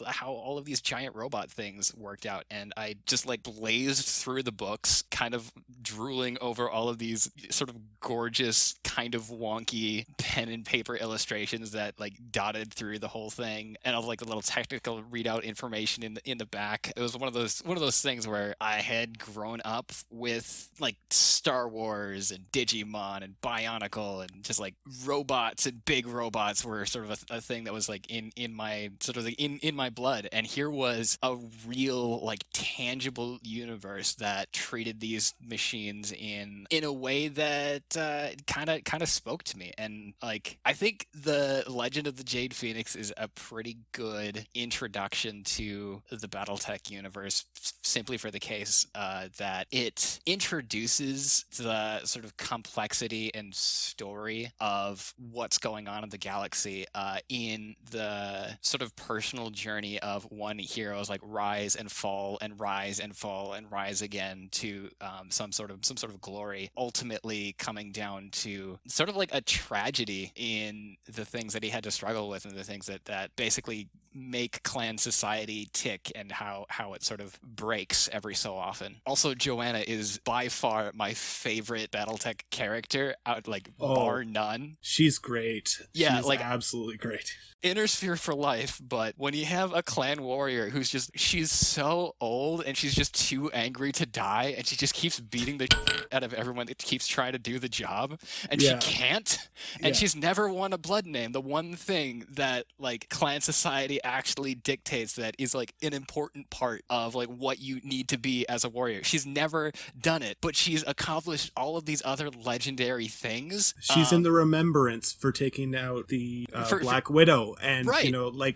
how all of these giant robot things worked out. And I just blazed through the books, kind of drooling over all of these sort of gorgeous, kind of wonky pen and paper illustrations that dotted through the whole thing, and all the little technical readout information in the back. It was one of those things where I had grown up with Star Wars and Digimon and Bionicle, and just robots and big robots were sort of a thing that was in my sort of in my blood. And here was a real, like, tangible universe that treated these machines in a way that kind of spoke to me. And like, I think the Legend of the Jade Phoenix is a pretty good introduction to the BattleTech universe, simply for the case that it introduces the sort of complexity and story of what's going on in the galaxy in the sort of personal journey of one hero's like rise and fall and rise and fall and rise again to some sort of glory, ultimately coming down to sort of like a tragedy in the things that he had to struggle with and the things that basically make clan society tick and how it sort of breaks every so often. Also, Joanna is by far my favorite BattleTech character, bar none. She's great. Yeah, she's absolutely great. Inner Sphere for life, but when you have a clan warrior she's so old and she's just too angry to die, and she just keeps beating the out of everyone that keeps trying to do the job, and she can't, and she's never won a blood name, the one thing that like clan society actually dictates that is like an important part of like what you need to be as a warrior. She's never done it, but she's accomplished all of these other legendary things. She's in the remembrance for taking out the Black Widow. And right.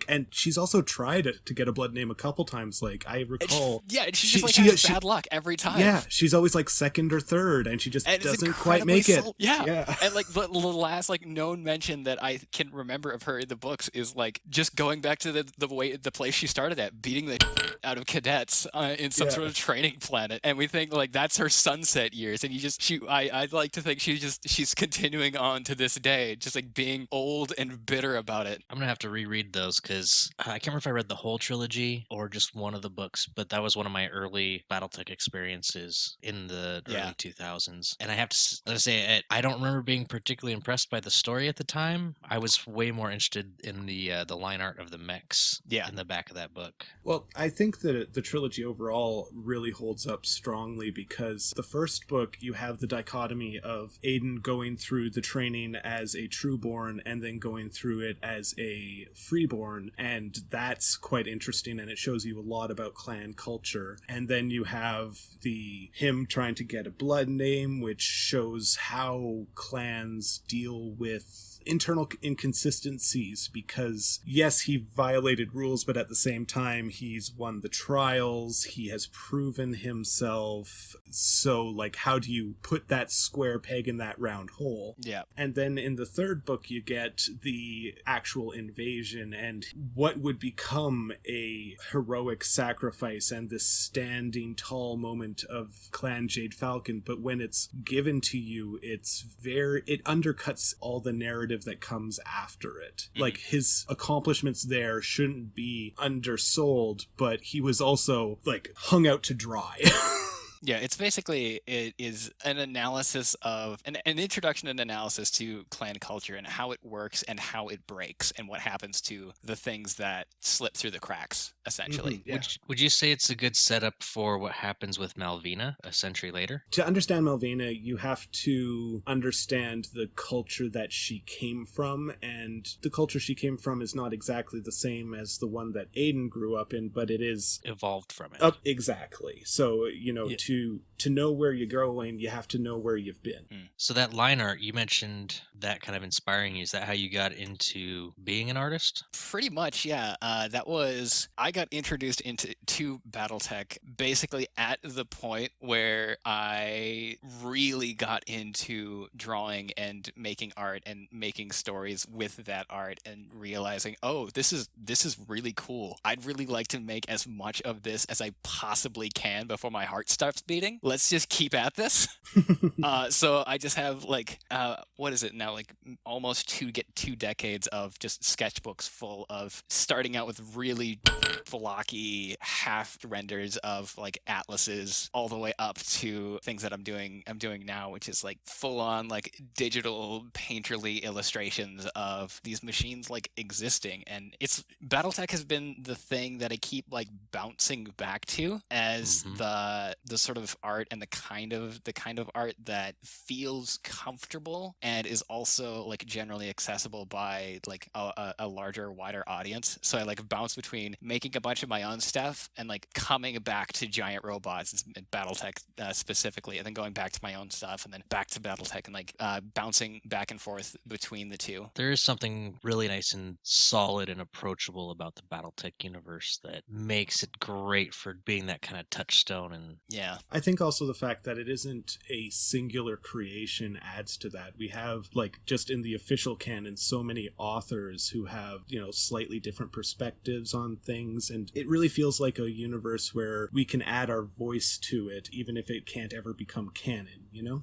And she's also tried to get a blood name a couple times. Like I recall, and she just has bad luck every time. Yeah, she's always like second or third, and she just doesn't quite make it. Yeah, and like the last like known mention that I can remember of her in the books is like just going back to the place she started at, beating the out of cadets in some sort of training planet, and we think like that's her sunset years, and I'd like to think she's continuing on to this day, just like being old and bitter about it. I'm gonna have to reread those because I can't remember if I read the whole trilogy or just one of the books, but that was one of my early BattleTech experiences in the early 2000s. And I have to say, I don't remember being particularly impressed by the story at the time. I was way more interested in the line art of the mechs in the back of that book. Well, I think that the trilogy overall really holds up strongly because the first book, you have the dichotomy of Aiden going through the training as a Trueborn and then going through it as a Freeborn, and that's quite interesting, and it shows you a lot about clan culture. And then you have him trying to get a blood name, which shows how clans deal with internal inconsistencies, because yes, he violated rules, but at the same time he's won the trials, he has proven himself, so like how do you put that square peg in that round hole? And then in the third book you get the actual invasion and what would become a heroic sacrifice and this standing tall moment of Clan Jade Falcon, but when it's given to you, it undercuts all the narrative that comes after it. Like his accomplishments there shouldn't be undersold, but he was also like hung out to dry. Yeah, it is an analysis of an introduction and analysis to clan culture and how it works and how it breaks and what happens to the things that slip through the cracks, essentially. Mm-hmm, yeah. Would you say it's a good setup for what happens with Malvina a century later? To understand Malvina, you have to understand the culture that she came from, and the culture she came from is not exactly the same as the one that Aiden grew up in, but it is evolved from it. Exactly. So, to know where you're going, you have to know where you've been. So that line art, you mentioned that kind of inspiring you. Is that how you got into being an artist? Pretty much, yeah. I got introduced to BattleTech basically at the point where I really got into drawing and making art and making stories with that art and realizing, oh, this is really cool. I'd really like to make as much of this as I possibly can before my heart starts beating. Let's just keep at this. So I just have like what is it now, like almost two decades of just sketchbooks full of starting out with really blocky half renders of like atlases all the way up to things that I'm doing now, which is like full on like digital painterly illustrations of these machines like existing. And BattleTech has been the thing that I keep like bouncing back to as the sort sort of art and the kind of art that feels comfortable and is also like generally accessible by like a larger, wider audience. So I like bounce between making a bunch of my own stuff and like coming back to giant robots and BattleTech specifically, and then going back to my own stuff and then back to BattleTech, and like bouncing back and forth between the two. There is something really nice and solid and approachable about the BattleTech universe that makes it great for being that kind of touchstone. And yeah, I think also the fact that it isn't a singular creation adds to that. We have, like, just in the official canon, so many authors who have, you know, slightly different perspectives on things, and it really feels like a universe where we can add our voice to it, even if it can't ever become canon, you know?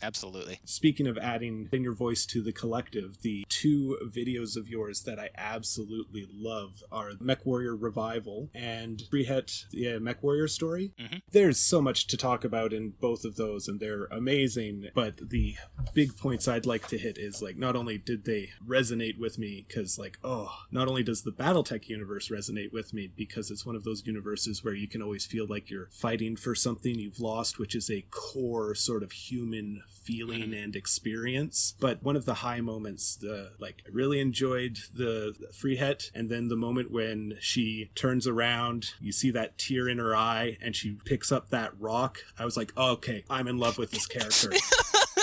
Absolutely. Speaking of adding your voice to the collective, the two videos of yours that I absolutely love are MechWarrior Revival and Freehet, the MechWarrior story. There's so much to talk about in both of those, and they're amazing, but the big points I'd like to hit is, like, not only did they resonate with me, because, like, not only does the BattleTech universe resonate with me, because it's one of those universes where you can always feel like you're fighting for something you've lost, which is a core sort of human feeling and experience. But one of the high moments, I really enjoyed the Freehet, and then the moment when she turns around, you see that tear in her eye, and she picks up that rock. I was like, oh, okay, I'm in love with this character.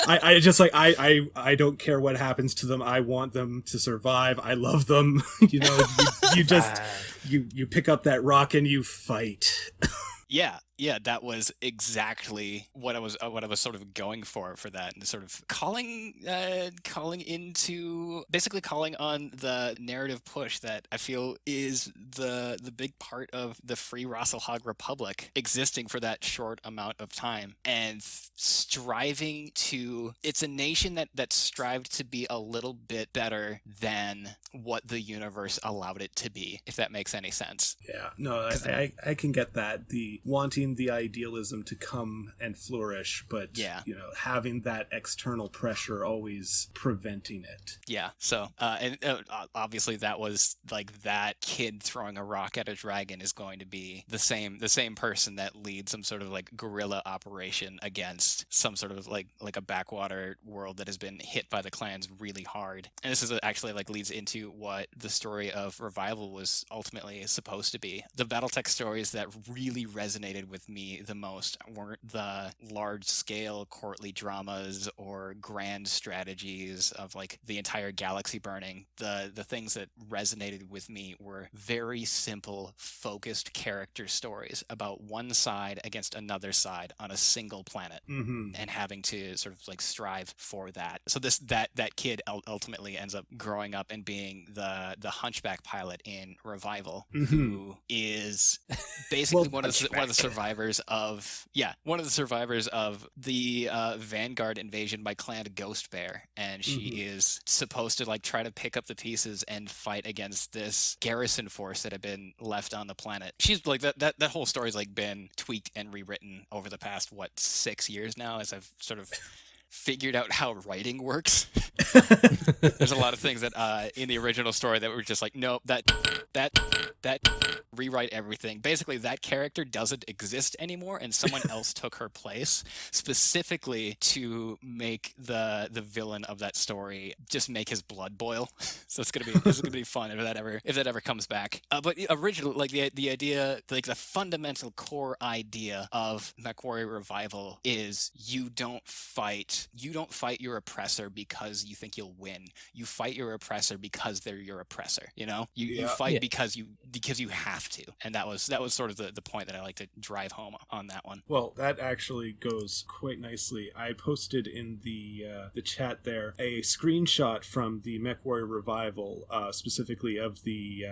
I just like, I don't care what happens to them. I want them to survive. I love them. You know, you just you pick up that rock and you fight. Yeah, that was exactly what I was sort of going for that, and sort of calling on the narrative push that I feel is the big part of the Free Rasselhag Republic existing for that short amount of time, and striving to, it's a nation that strived to be a little bit better than what the universe allowed it to be, if that makes any sense. Yeah, no, I can get that, the wanting the idealism to come and flourish, but you know, having that external pressure always preventing it. Yeah, so and obviously that was like, that kid throwing a rock at a dragon is going to be the same person that leads some sort of like guerrilla operation against some sort of like a backwater world that has been hit by the clans really hard. And this is actually like leads into what the story of Revival was ultimately supposed to be. The BattleTech stories that really resonated with me the most weren't the large-scale courtly dramas or grand strategies of like the entire galaxy burning. The things that resonated with me were very simple, focused character stories about one side against another side on a single planet, and having to sort of like strive for that. So that kid ultimately ends up growing up and being the hunchback pilot in Revival, who is basically one of the survivors of the Vanguard invasion by Clan Ghost Bear, and she is supposed to like try to pick up the pieces and fight against this garrison force that had been left on the planet. She's like that whole story's like been tweaked and rewritten over the past 6 years now, as I've sort of figured out how writing works. There's a lot of things that in the original story that were just like, no, that rewrite everything. Basically, that character doesn't exist anymore, and someone else took her place specifically to make the villain of that story just make his blood boil. So this is gonna be fun if that ever comes back. But originally, like the idea, like the fundamental core idea of MechWarrior Revival is you don't fight your oppressor because you think you'll win. You fight your oppressor because they're your oppressor. You know, you fight because you have to. And that was sort of the point that I like to drive home on that one. Well, that actually goes quite nicely. I posted in the chat there a screenshot from the MechWarrior Revival, specifically of the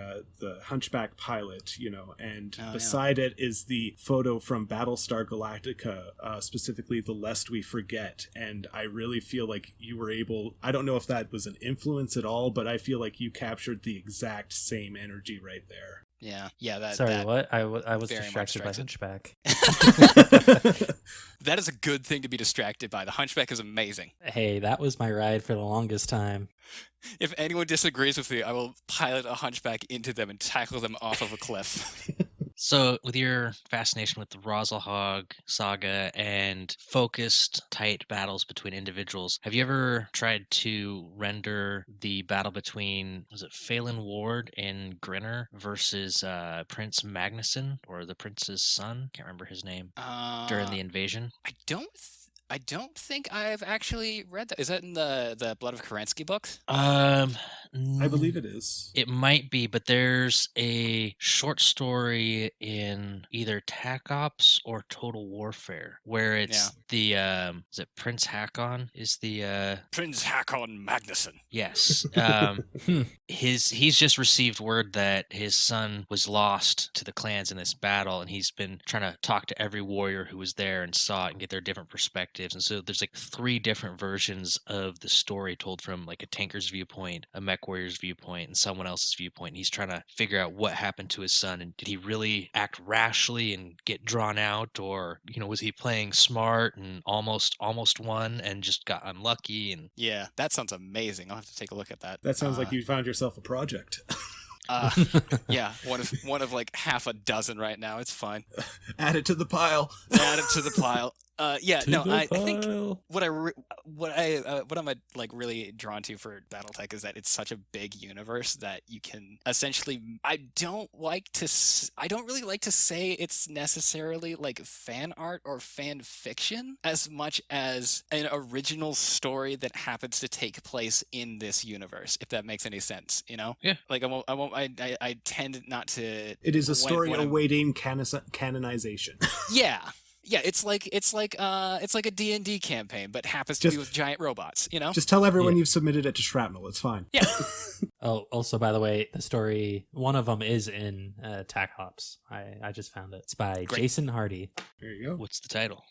Hunchback pilot, you know, and beside it is the photo from Battlestar Galactica, specifically the Lest We Forget. And I really feel like you were able, I don't know if that was an influence at all, but I feel like you captured the exact same energy right there. Yeah. What? I was distracted by Hunchback. That is a good thing to be distracted by. The Hunchback is amazing. Hey, that was my ride for the longest time. If anyone disagrees with me, I will pilot a Hunchback into them and tackle them off of a cliff. So, with your fascination with the Rosalhog saga and focused, tight battles between individuals, have you ever tried to render the battle between, was it Phelan Ward and Grinner versus Prince Magnuson, or the prince's son? Can't remember his name. During the invasion? I don't think I've actually read that. Is that in the Blood of Kerensky books? I believe it is. It might be, but there's a short story in either TAC Ops or Total Warfare where it's the is it Prince Hakon is the Prince Hakon Magnuson. Yes. He's just received word that his son was lost to the clans in this battle, and he's been trying to talk to every warrior who was there and saw it and get their different perspectives. And so there's like 3 different versions of the story told from like a tanker's viewpoint, a mech warrior's viewpoint, and someone else's viewpoint. And he's trying to figure out what happened to his son, and did he really act rashly and get drawn out, or was he playing smart and almost won and just got unlucky? And yeah, that sounds amazing. I'll have to take a look at that. That sounds like you found yourself a project. Yeah, one of like half a dozen right now. It's fine. Add it to the pile. Add it to the pile. I think what I'm like really drawn to for BattleTech is that it's such a big universe that you can essentially. I don't really like to say it's necessarily like fan art or fan fiction as much as an original story that happens to take place in this universe. If that makes any sense, Yeah. Like I tend not to. It is a story awaiting canonization. Yeah. Yeah, it's like a D&D campaign, but happens to be with giant robots, Just tell everyone you've submitted it to Shrapnel. It's fine. Yeah. Oh, also, by the way, the story, one of them is in TAC Ops. I just found it. It's by Jason Hardy. There you go. What's the title?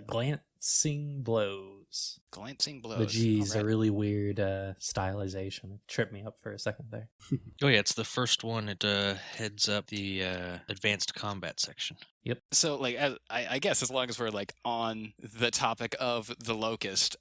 Glancing Blows. Glancing Blows. The G's a really weird stylization. It tripped me up for a second there. Oh yeah, it's the first one. It heads up the advanced combat section. Yep. So, like, I guess as long as we're like on the topic of the Locust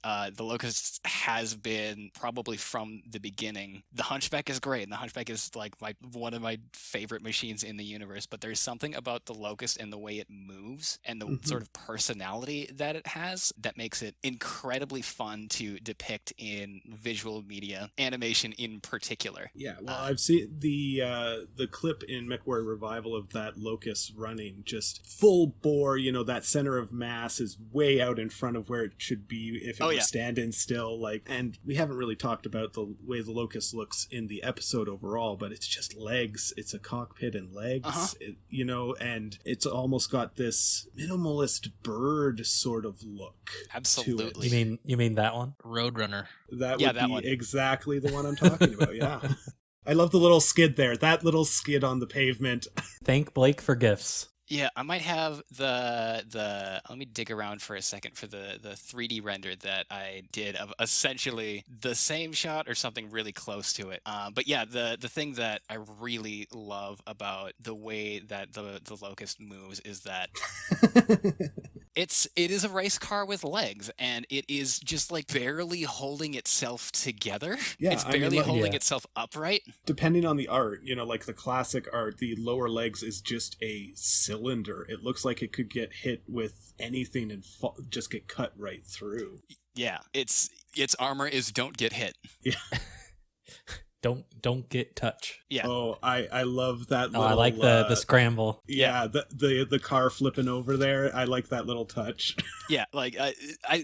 has been probably from the beginning. The Hunchback is great, and the Hunchback is like one of my favorite machines in the universe. But there's something about the Locust and the way it moves and the sort of personality that it has that makes it incredibly fun to depict in visual media, animation in particular. Yeah, well, I've seen the clip in MechWarrior Revival of that Locust running just full bore. That center of mass is way out in front of where it should be if it was standing still. And we haven't really talked about the way the Locust looks in the episode overall, but it's just legs. It's a cockpit and legs, and it's almost got this minimalist bird sort of look. Absolutely. To it. You mean that one? Roadrunner. That would be one. Exactly the one I'm talking about. Yeah. I love the little skid there. That little skid on the pavement. Thank Blake for gifts. Yeah, I might have the let me dig around for a second for the 3D render that I did of essentially the same shot or something really close to it. But yeah, the thing that I really love about the way that the Locust moves is that it is a race car with legs, and it is just like barely holding itself together. Yeah, it's barely holding itself upright. Depending on the art, like the classic art, the lower legs is just a cylinder. It looks like it could get hit with anything and just get cut right through. Yeah, its armor is don't get hit. Yeah. Don't get touch. Yeah. Oh, I love that. I like the scramble. Yeah, the car flipping over there. I like that little touch. Yeah, like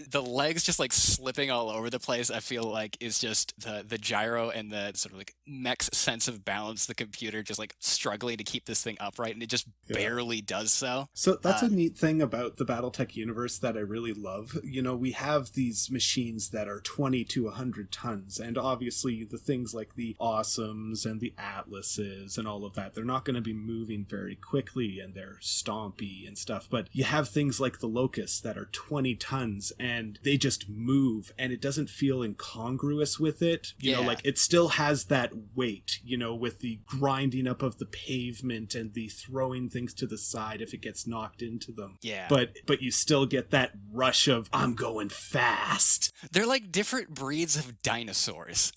the legs just like slipping all over the place. I feel like is just the gyro and the sort of like mech's sense of balance. The computer just like struggling to keep this thing upright, and it just barely does so. So that's a neat thing about the BattleTech universe that I really love. We have these machines that are 20 to 100 tons, and obviously the things like the Awesomes and the Atlases and all of that, they're not going to be moving very quickly, and they're stompy and stuff. But you have things like the Locusts that are 20 tons, and they just move, and it doesn't feel incongruous with it. Like it still has that weight, with the grinding up of the pavement and the throwing things to the side if it gets knocked into them. Yeah. But you still get that rush of, I'm going fast. They're like different breeds of dinosaurs.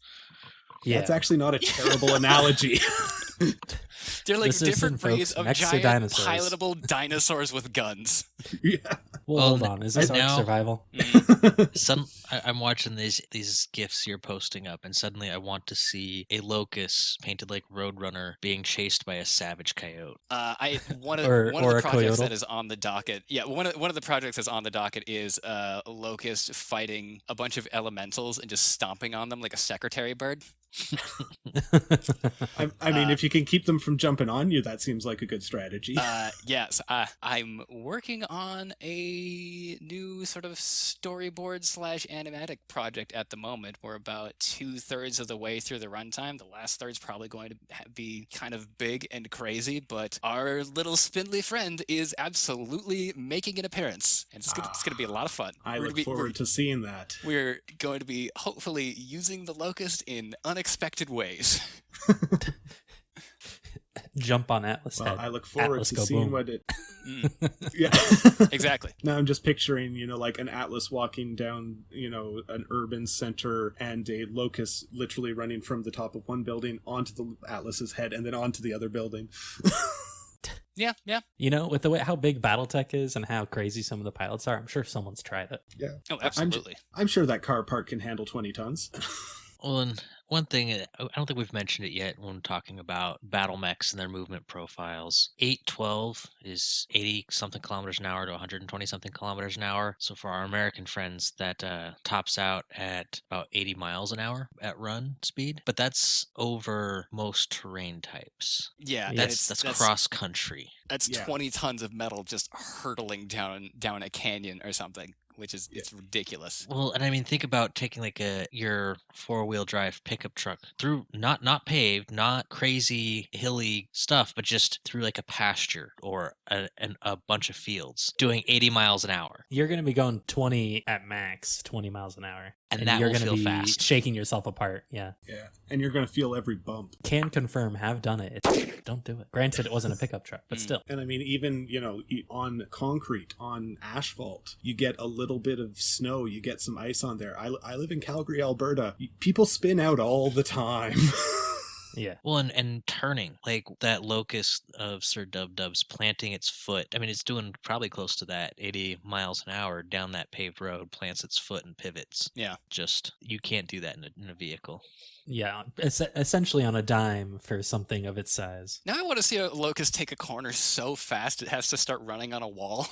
Yeah. That's actually not a terrible analogy. They're like This is different in, breeds folks, of next to giant dinosaurs. pilotable dinosaurs with guns. Yeah. Well, hold on. Is this Ark now- Survival? I'm watching these GIFs you're posting up, and suddenly I want to see a locust painted like Roadrunner being chased by a savage coyote. One of Or the a projects coyote. that is on the docket. Yeah, one of the projects that's on the docket is Locust fighting a bunch of elementals and just stomping on them like a secretary bird. I mean, if you can keep them from jumping on you, that seems like a good strategy. Yes, I'm working on a new sort of storyboard / animatic project at the moment. We're about 2/3 of the way through the runtime. The last third's probably going to be kind of big and crazy, but our little spindly friend is absolutely making an appearance, and it's gonna be a lot of fun. I look forward to seeing that. We're going to be hopefully using the Locust in unexpected ways. Jump on Atlas Well, head. I look forward Atlas to go seeing boom. what it. Yeah, exactly. Now I'm just picturing, like an Atlas walking down, an urban center, and a Locust literally running from the top of one building onto the Atlas's head and then onto the other building. Yeah. With the way how big BattleTech is and how crazy some of the pilots are, I'm sure someone's tried it. Yeah. Oh, absolutely. I'm sure that car park can handle 20 tons. Well, and one thing, I don't think we've mentioned it yet when talking about Battlemechs and their movement profiles. 812 is 80-something kilometers an hour to 120-something kilometers an hour. So for our American friends, that tops out at about 80 miles an hour at run speed. But that's over most terrain types. Yeah, That's cross-country. That's 20 tons of metal just hurtling down a canyon or something, which is it's ridiculous. Well, and I mean, think about taking like your 4-wheel drive pickup truck through not paved, not crazy hilly stuff, but just through like a pasture or a bunch of fields, doing 80 miles an hour. You're going to be going 20 at max, 20 miles an hour. And that you're will gonna feel be fast. shaking yourself apart. Yeah. Yeah. And you're going to feel every bump. Can confirm, have done it. Don't do it. Granted, it wasn't a pickup truck, but still. And I mean, even, on concrete, on asphalt, you get a little bit of snow, you get some ice on there. I live in Calgary, Alberta. People spin out all the time. Yeah. Well, and turning, like that Locust of SirDubDub's planting its foot. I mean, it's doing probably close to that, 80 miles an hour down that paved road, plants its foot and pivots. Yeah. Just, you can't do that in a vehicle. Yeah. Essentially on a dime for something of its size. Now I want to see a Locust take a corner so fast it has to start running on a wall.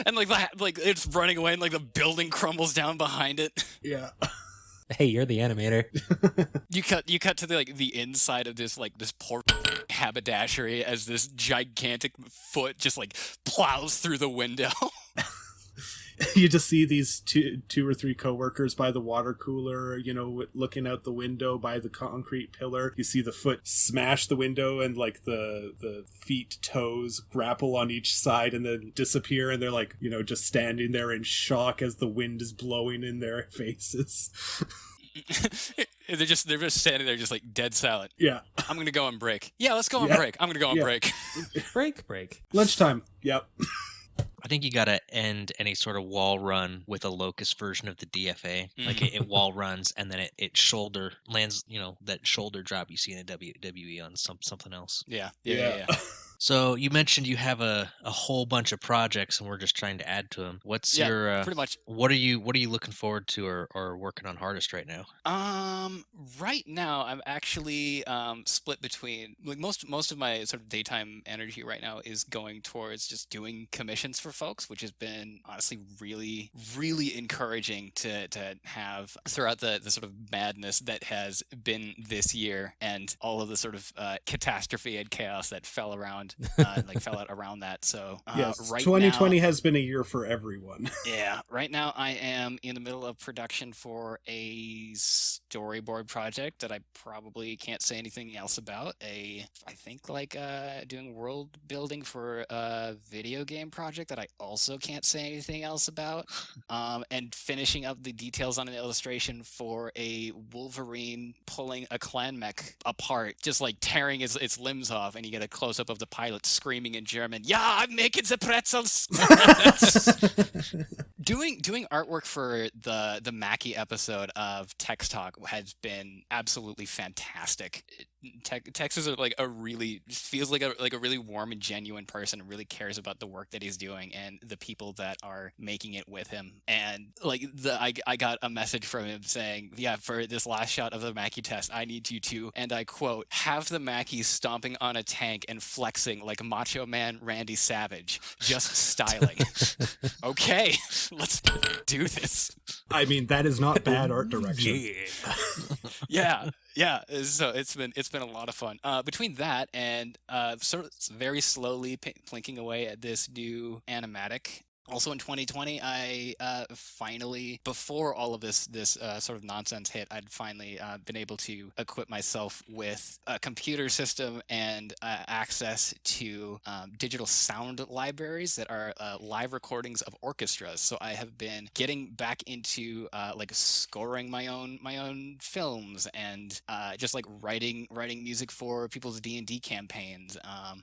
And like it's running away and like the building crumbles down behind it. Yeah. Hey, you're the animator. You cut to the inside of this poor haberdashery as this gigantic foot just like plows through the window. You just see these two or three coworkers by the water cooler, looking out the window by the concrete pillar. You see the foot smash the window and like the feet, toes grapple on each side and then disappear. And they're like, just standing there in shock as the wind is blowing in their faces. They're just standing there just like dead silent. Yeah. I'm going to go on break. Yeah, let's go on break. I'm going to go on break. Break. Lunchtime. Yep. I think you got to end any sort of wall run with a Locust version of the DFA. Like it wall runs and then it shoulder lands, that shoulder drop you see in the WWE on something else. Yeah. So you mentioned you have a whole bunch of projects and we're just trying to add to them. What's your pretty much. What are you looking forward to or working on hardest right now? Right now I'm actually split between like most of my sort of daytime energy right now is going towards just doing commissions for folks, which has been honestly really, really encouraging to have throughout the sort of madness that has been this year and all of the sort of catastrophe and chaos that fell out around that. So yes, right 2020 now, has been a year for everyone. Yeah, right now I am in the middle of production for a storyboard project that I probably can't say anything else about. I think doing world building for a video game project that I also can't say anything else about. And finishing up the details on an illustration for a Wolverine pulling a clan mech apart, just like tearing its limbs off, and you get a close up of the pilot screaming in German, "Yeah, I'm making the pretzels." Doing artwork for the Mackie episode of Tex Talk has been absolutely fantastic. Tex is like feels like a really warm and genuine person, and really cares about the work that he's doing and the people that are making it with him. And like I got a message from him saying, yeah, for this last shot of the Mackie test, I need you to, and I quote, have the Mackies stomping on a tank and flexing like Macho Man Randy Savage, just styling. Okay, let's do this. I mean, that is not bad art direction. Yeah. Yeah, so it's been a lot of fun. Between that and sort of very slowly plinking away at this new animatic. Also in 2020, I finally, before all of this sort of nonsense hit, I'd finally been able to equip myself with a computer system and access to digital sound libraries that are live recordings of orchestras. So I have been getting back into like scoring my own films and just like writing music for people's D&D campaigns.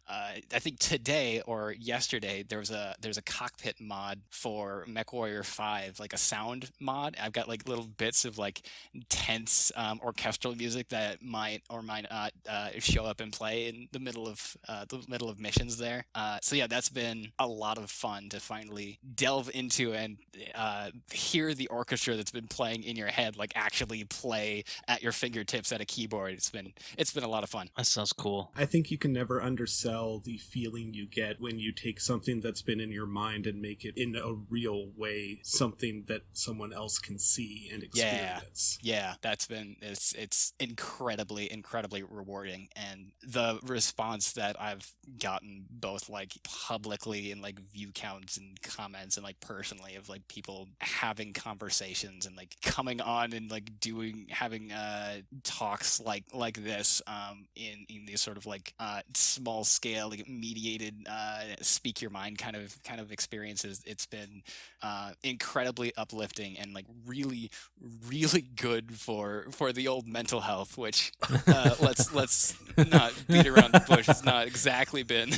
I think today or yesterday there's a cockpit mod for MechWarrior 5, like a sound mod. I've got like little bits of like tense orchestral music that might or might not show up and play in the middle of missions there. So yeah, that's been a lot of fun to finally delve into and hear the orchestra that's been playing in your head like actually play at your fingertips at a keyboard. It's been a lot of fun. That sounds cool. I think you can never undersell the feeling you get when you take something that's been in your mind and make it in a real way something that someone else can see and experience. Yeah, that's been it's incredibly rewarding, and the response that I've gotten both like publicly and like view counts and comments and like personally of like people having conversations and like coming on and like having talks like this in these sort of like small scale like mediated speak your mind kind of experiences. It's been incredibly uplifting and like really good for the old mental health, which let's not beat around the bush. It's not exactly been.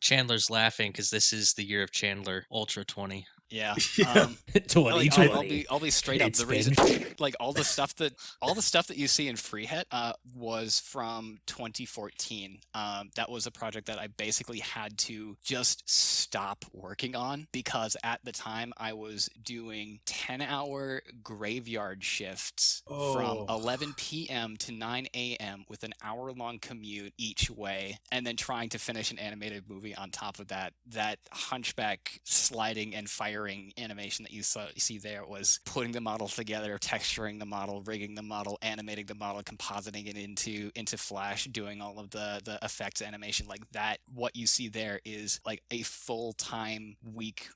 Chandler's laughing because this is the year of Chandler Ultra 20. Yeah. 2020. I'll be straight up. The reason, like all the stuff that you see in Freehet was from 2014. That was a project that I basically had to just stop working on because at the time I was doing 10-hour graveyard shifts from 11 p.m. to 9 a.m. with an hour-long commute each way, and then trying to finish an animated movie on top of that. That hunchback sliding and firing animation that you see there was putting the model together, texturing the model, rigging the model, animating the model, compositing it into Flash, doing all of the effects animation like that. What you see there is like a full-time's week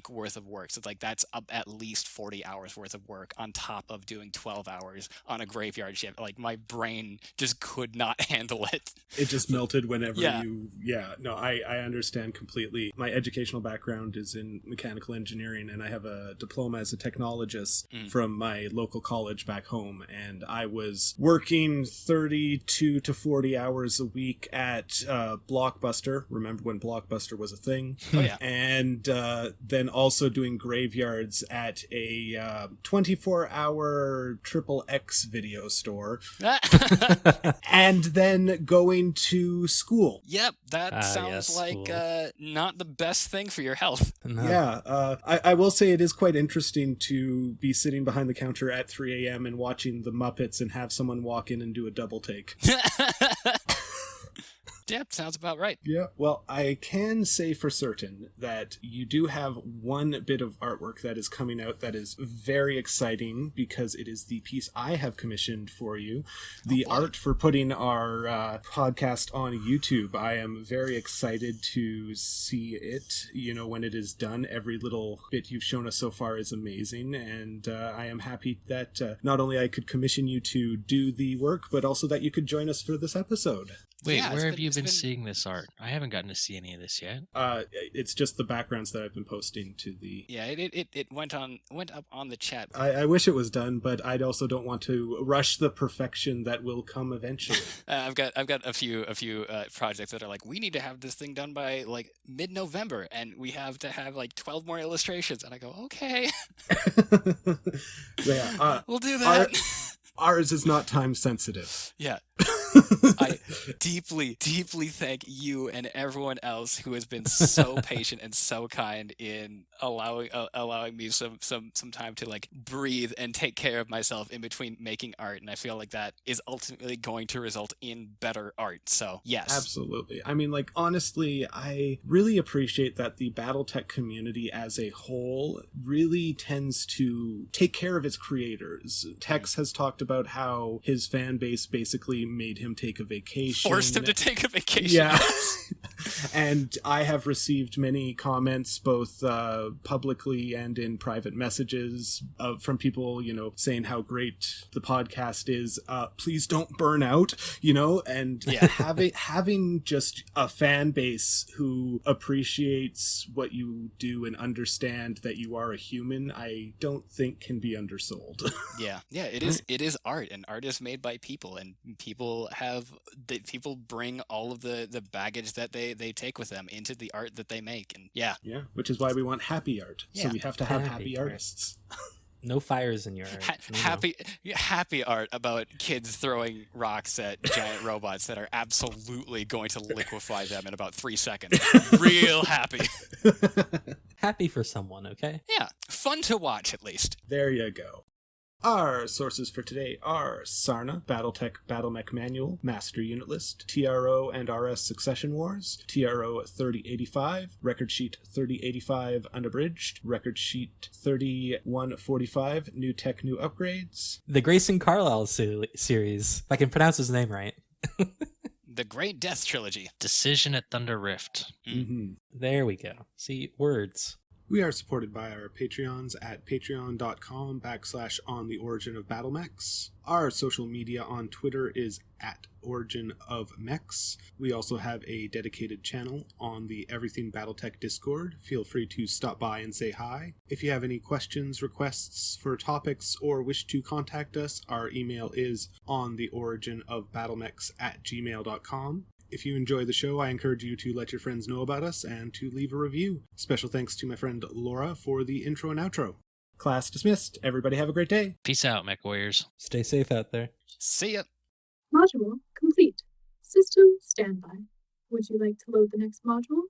worth of work. So it's like that's at least 40 hours worth of work on top of doing 12 hours on a graveyard shift. Like my brain just could not handle it. It just melted whenever I understand completely. My educational background is in mechanical engineering, and I have a diploma as a technologist from my local college back home, and I was working 32 to 40 hours a week at Blockbuster. Remember when Blockbuster was a thing? Oh yeah. And then also doing graveyards at a 24-hour XXX video store. And then going to school. Yep, that sounds like not the best thing for your health. No. Yeah, I will say it is quite interesting to be sitting behind the counter at 3 a.m. and watching the Muppets and have someone walk in and do a double take. Yeah, sounds about right. Yeah. Well, I can say for certain that you do have one bit of artwork that is coming out that is very exciting because it is the piece I have commissioned for you. The art for putting our podcast on YouTube. I am very excited to see it. You know, when it is done, every little bit you've shown us so far is amazing. And I am happy that not only I could commission you to do the work, but also that you could join us for this episode. Wait, Yeah, where have you been seeing this art? I haven't gotten to see any of this yet. It's just the backgrounds that I've been posting to the... Yeah, it went up on the chat. I wish it was done, but I also don't want to rush the perfection that will come eventually. I've got a few projects that are like, we need to have this thing done by like mid-November, and we have to have like 12 more illustrations. And I go, okay, yeah, we'll do that. Ours is not time sensitive. Yeah. I deeply thank you and everyone else who has been so patient and so kind in allowing me some time to like breathe and take care of myself in between making art. And I feel like that is ultimately going to result in better art. So yes, absolutely. I mean, like, honestly, I really appreciate that the Battletech community as a whole really tends to take care of its creators. Tex has talked about how his fan base basically made him take a vacation. Forced him to take a vacation. Yeah. And I have received many comments, both publicly and in private messages from people, saying how great the podcast is. Please don't burn out, and having just a fan base who appreciates what you do and understand that you are a human, I don't think can be undersold. Yeah, it is art, and art is made by people, and people bring all of the baggage that they take with them into the art that they make. And yeah, which is why we want happy art. So we have to have happy artists. No fires in your art. Happy art about kids throwing rocks at giant robots that are absolutely going to liquefy them in about 3 seconds. Real happy. Happy for someone, okay? Yeah, fun to watch at least. There you go. Our sources for today are Sarna, Battletech Battlemech Manual, Master Unit List, TRO and RS Succession Wars, TRO 3085, Record Sheet 3085 Unabridged, Record Sheet 3145, New Tech, New Upgrades. The Grayson Carlisle series, if I can pronounce his name right. The Great Death Trilogy. Decision at Thunder Rift. Mm-hmm. There we go. See, words. We are supported by our Patreons at patreon.com/on the Origin of Battlemechs. Our social media on Twitter is at Origin of Mechs. We also have a dedicated channel on the Everything Battletech Discord. Feel free to stop by and say hi. If you have any questions, requests for topics, or wish to contact us, our email is ontheoriginofbattlemechs@gmail.com. If you enjoy the show, I encourage you to let your friends know about us and to leave a review. Special thanks to my friend Laura for the intro and outro. Class dismissed. Everybody have a great day. Peace out, Mech Warriors. Stay safe out there. See ya. Module complete. System standby. Would you like to load the next module?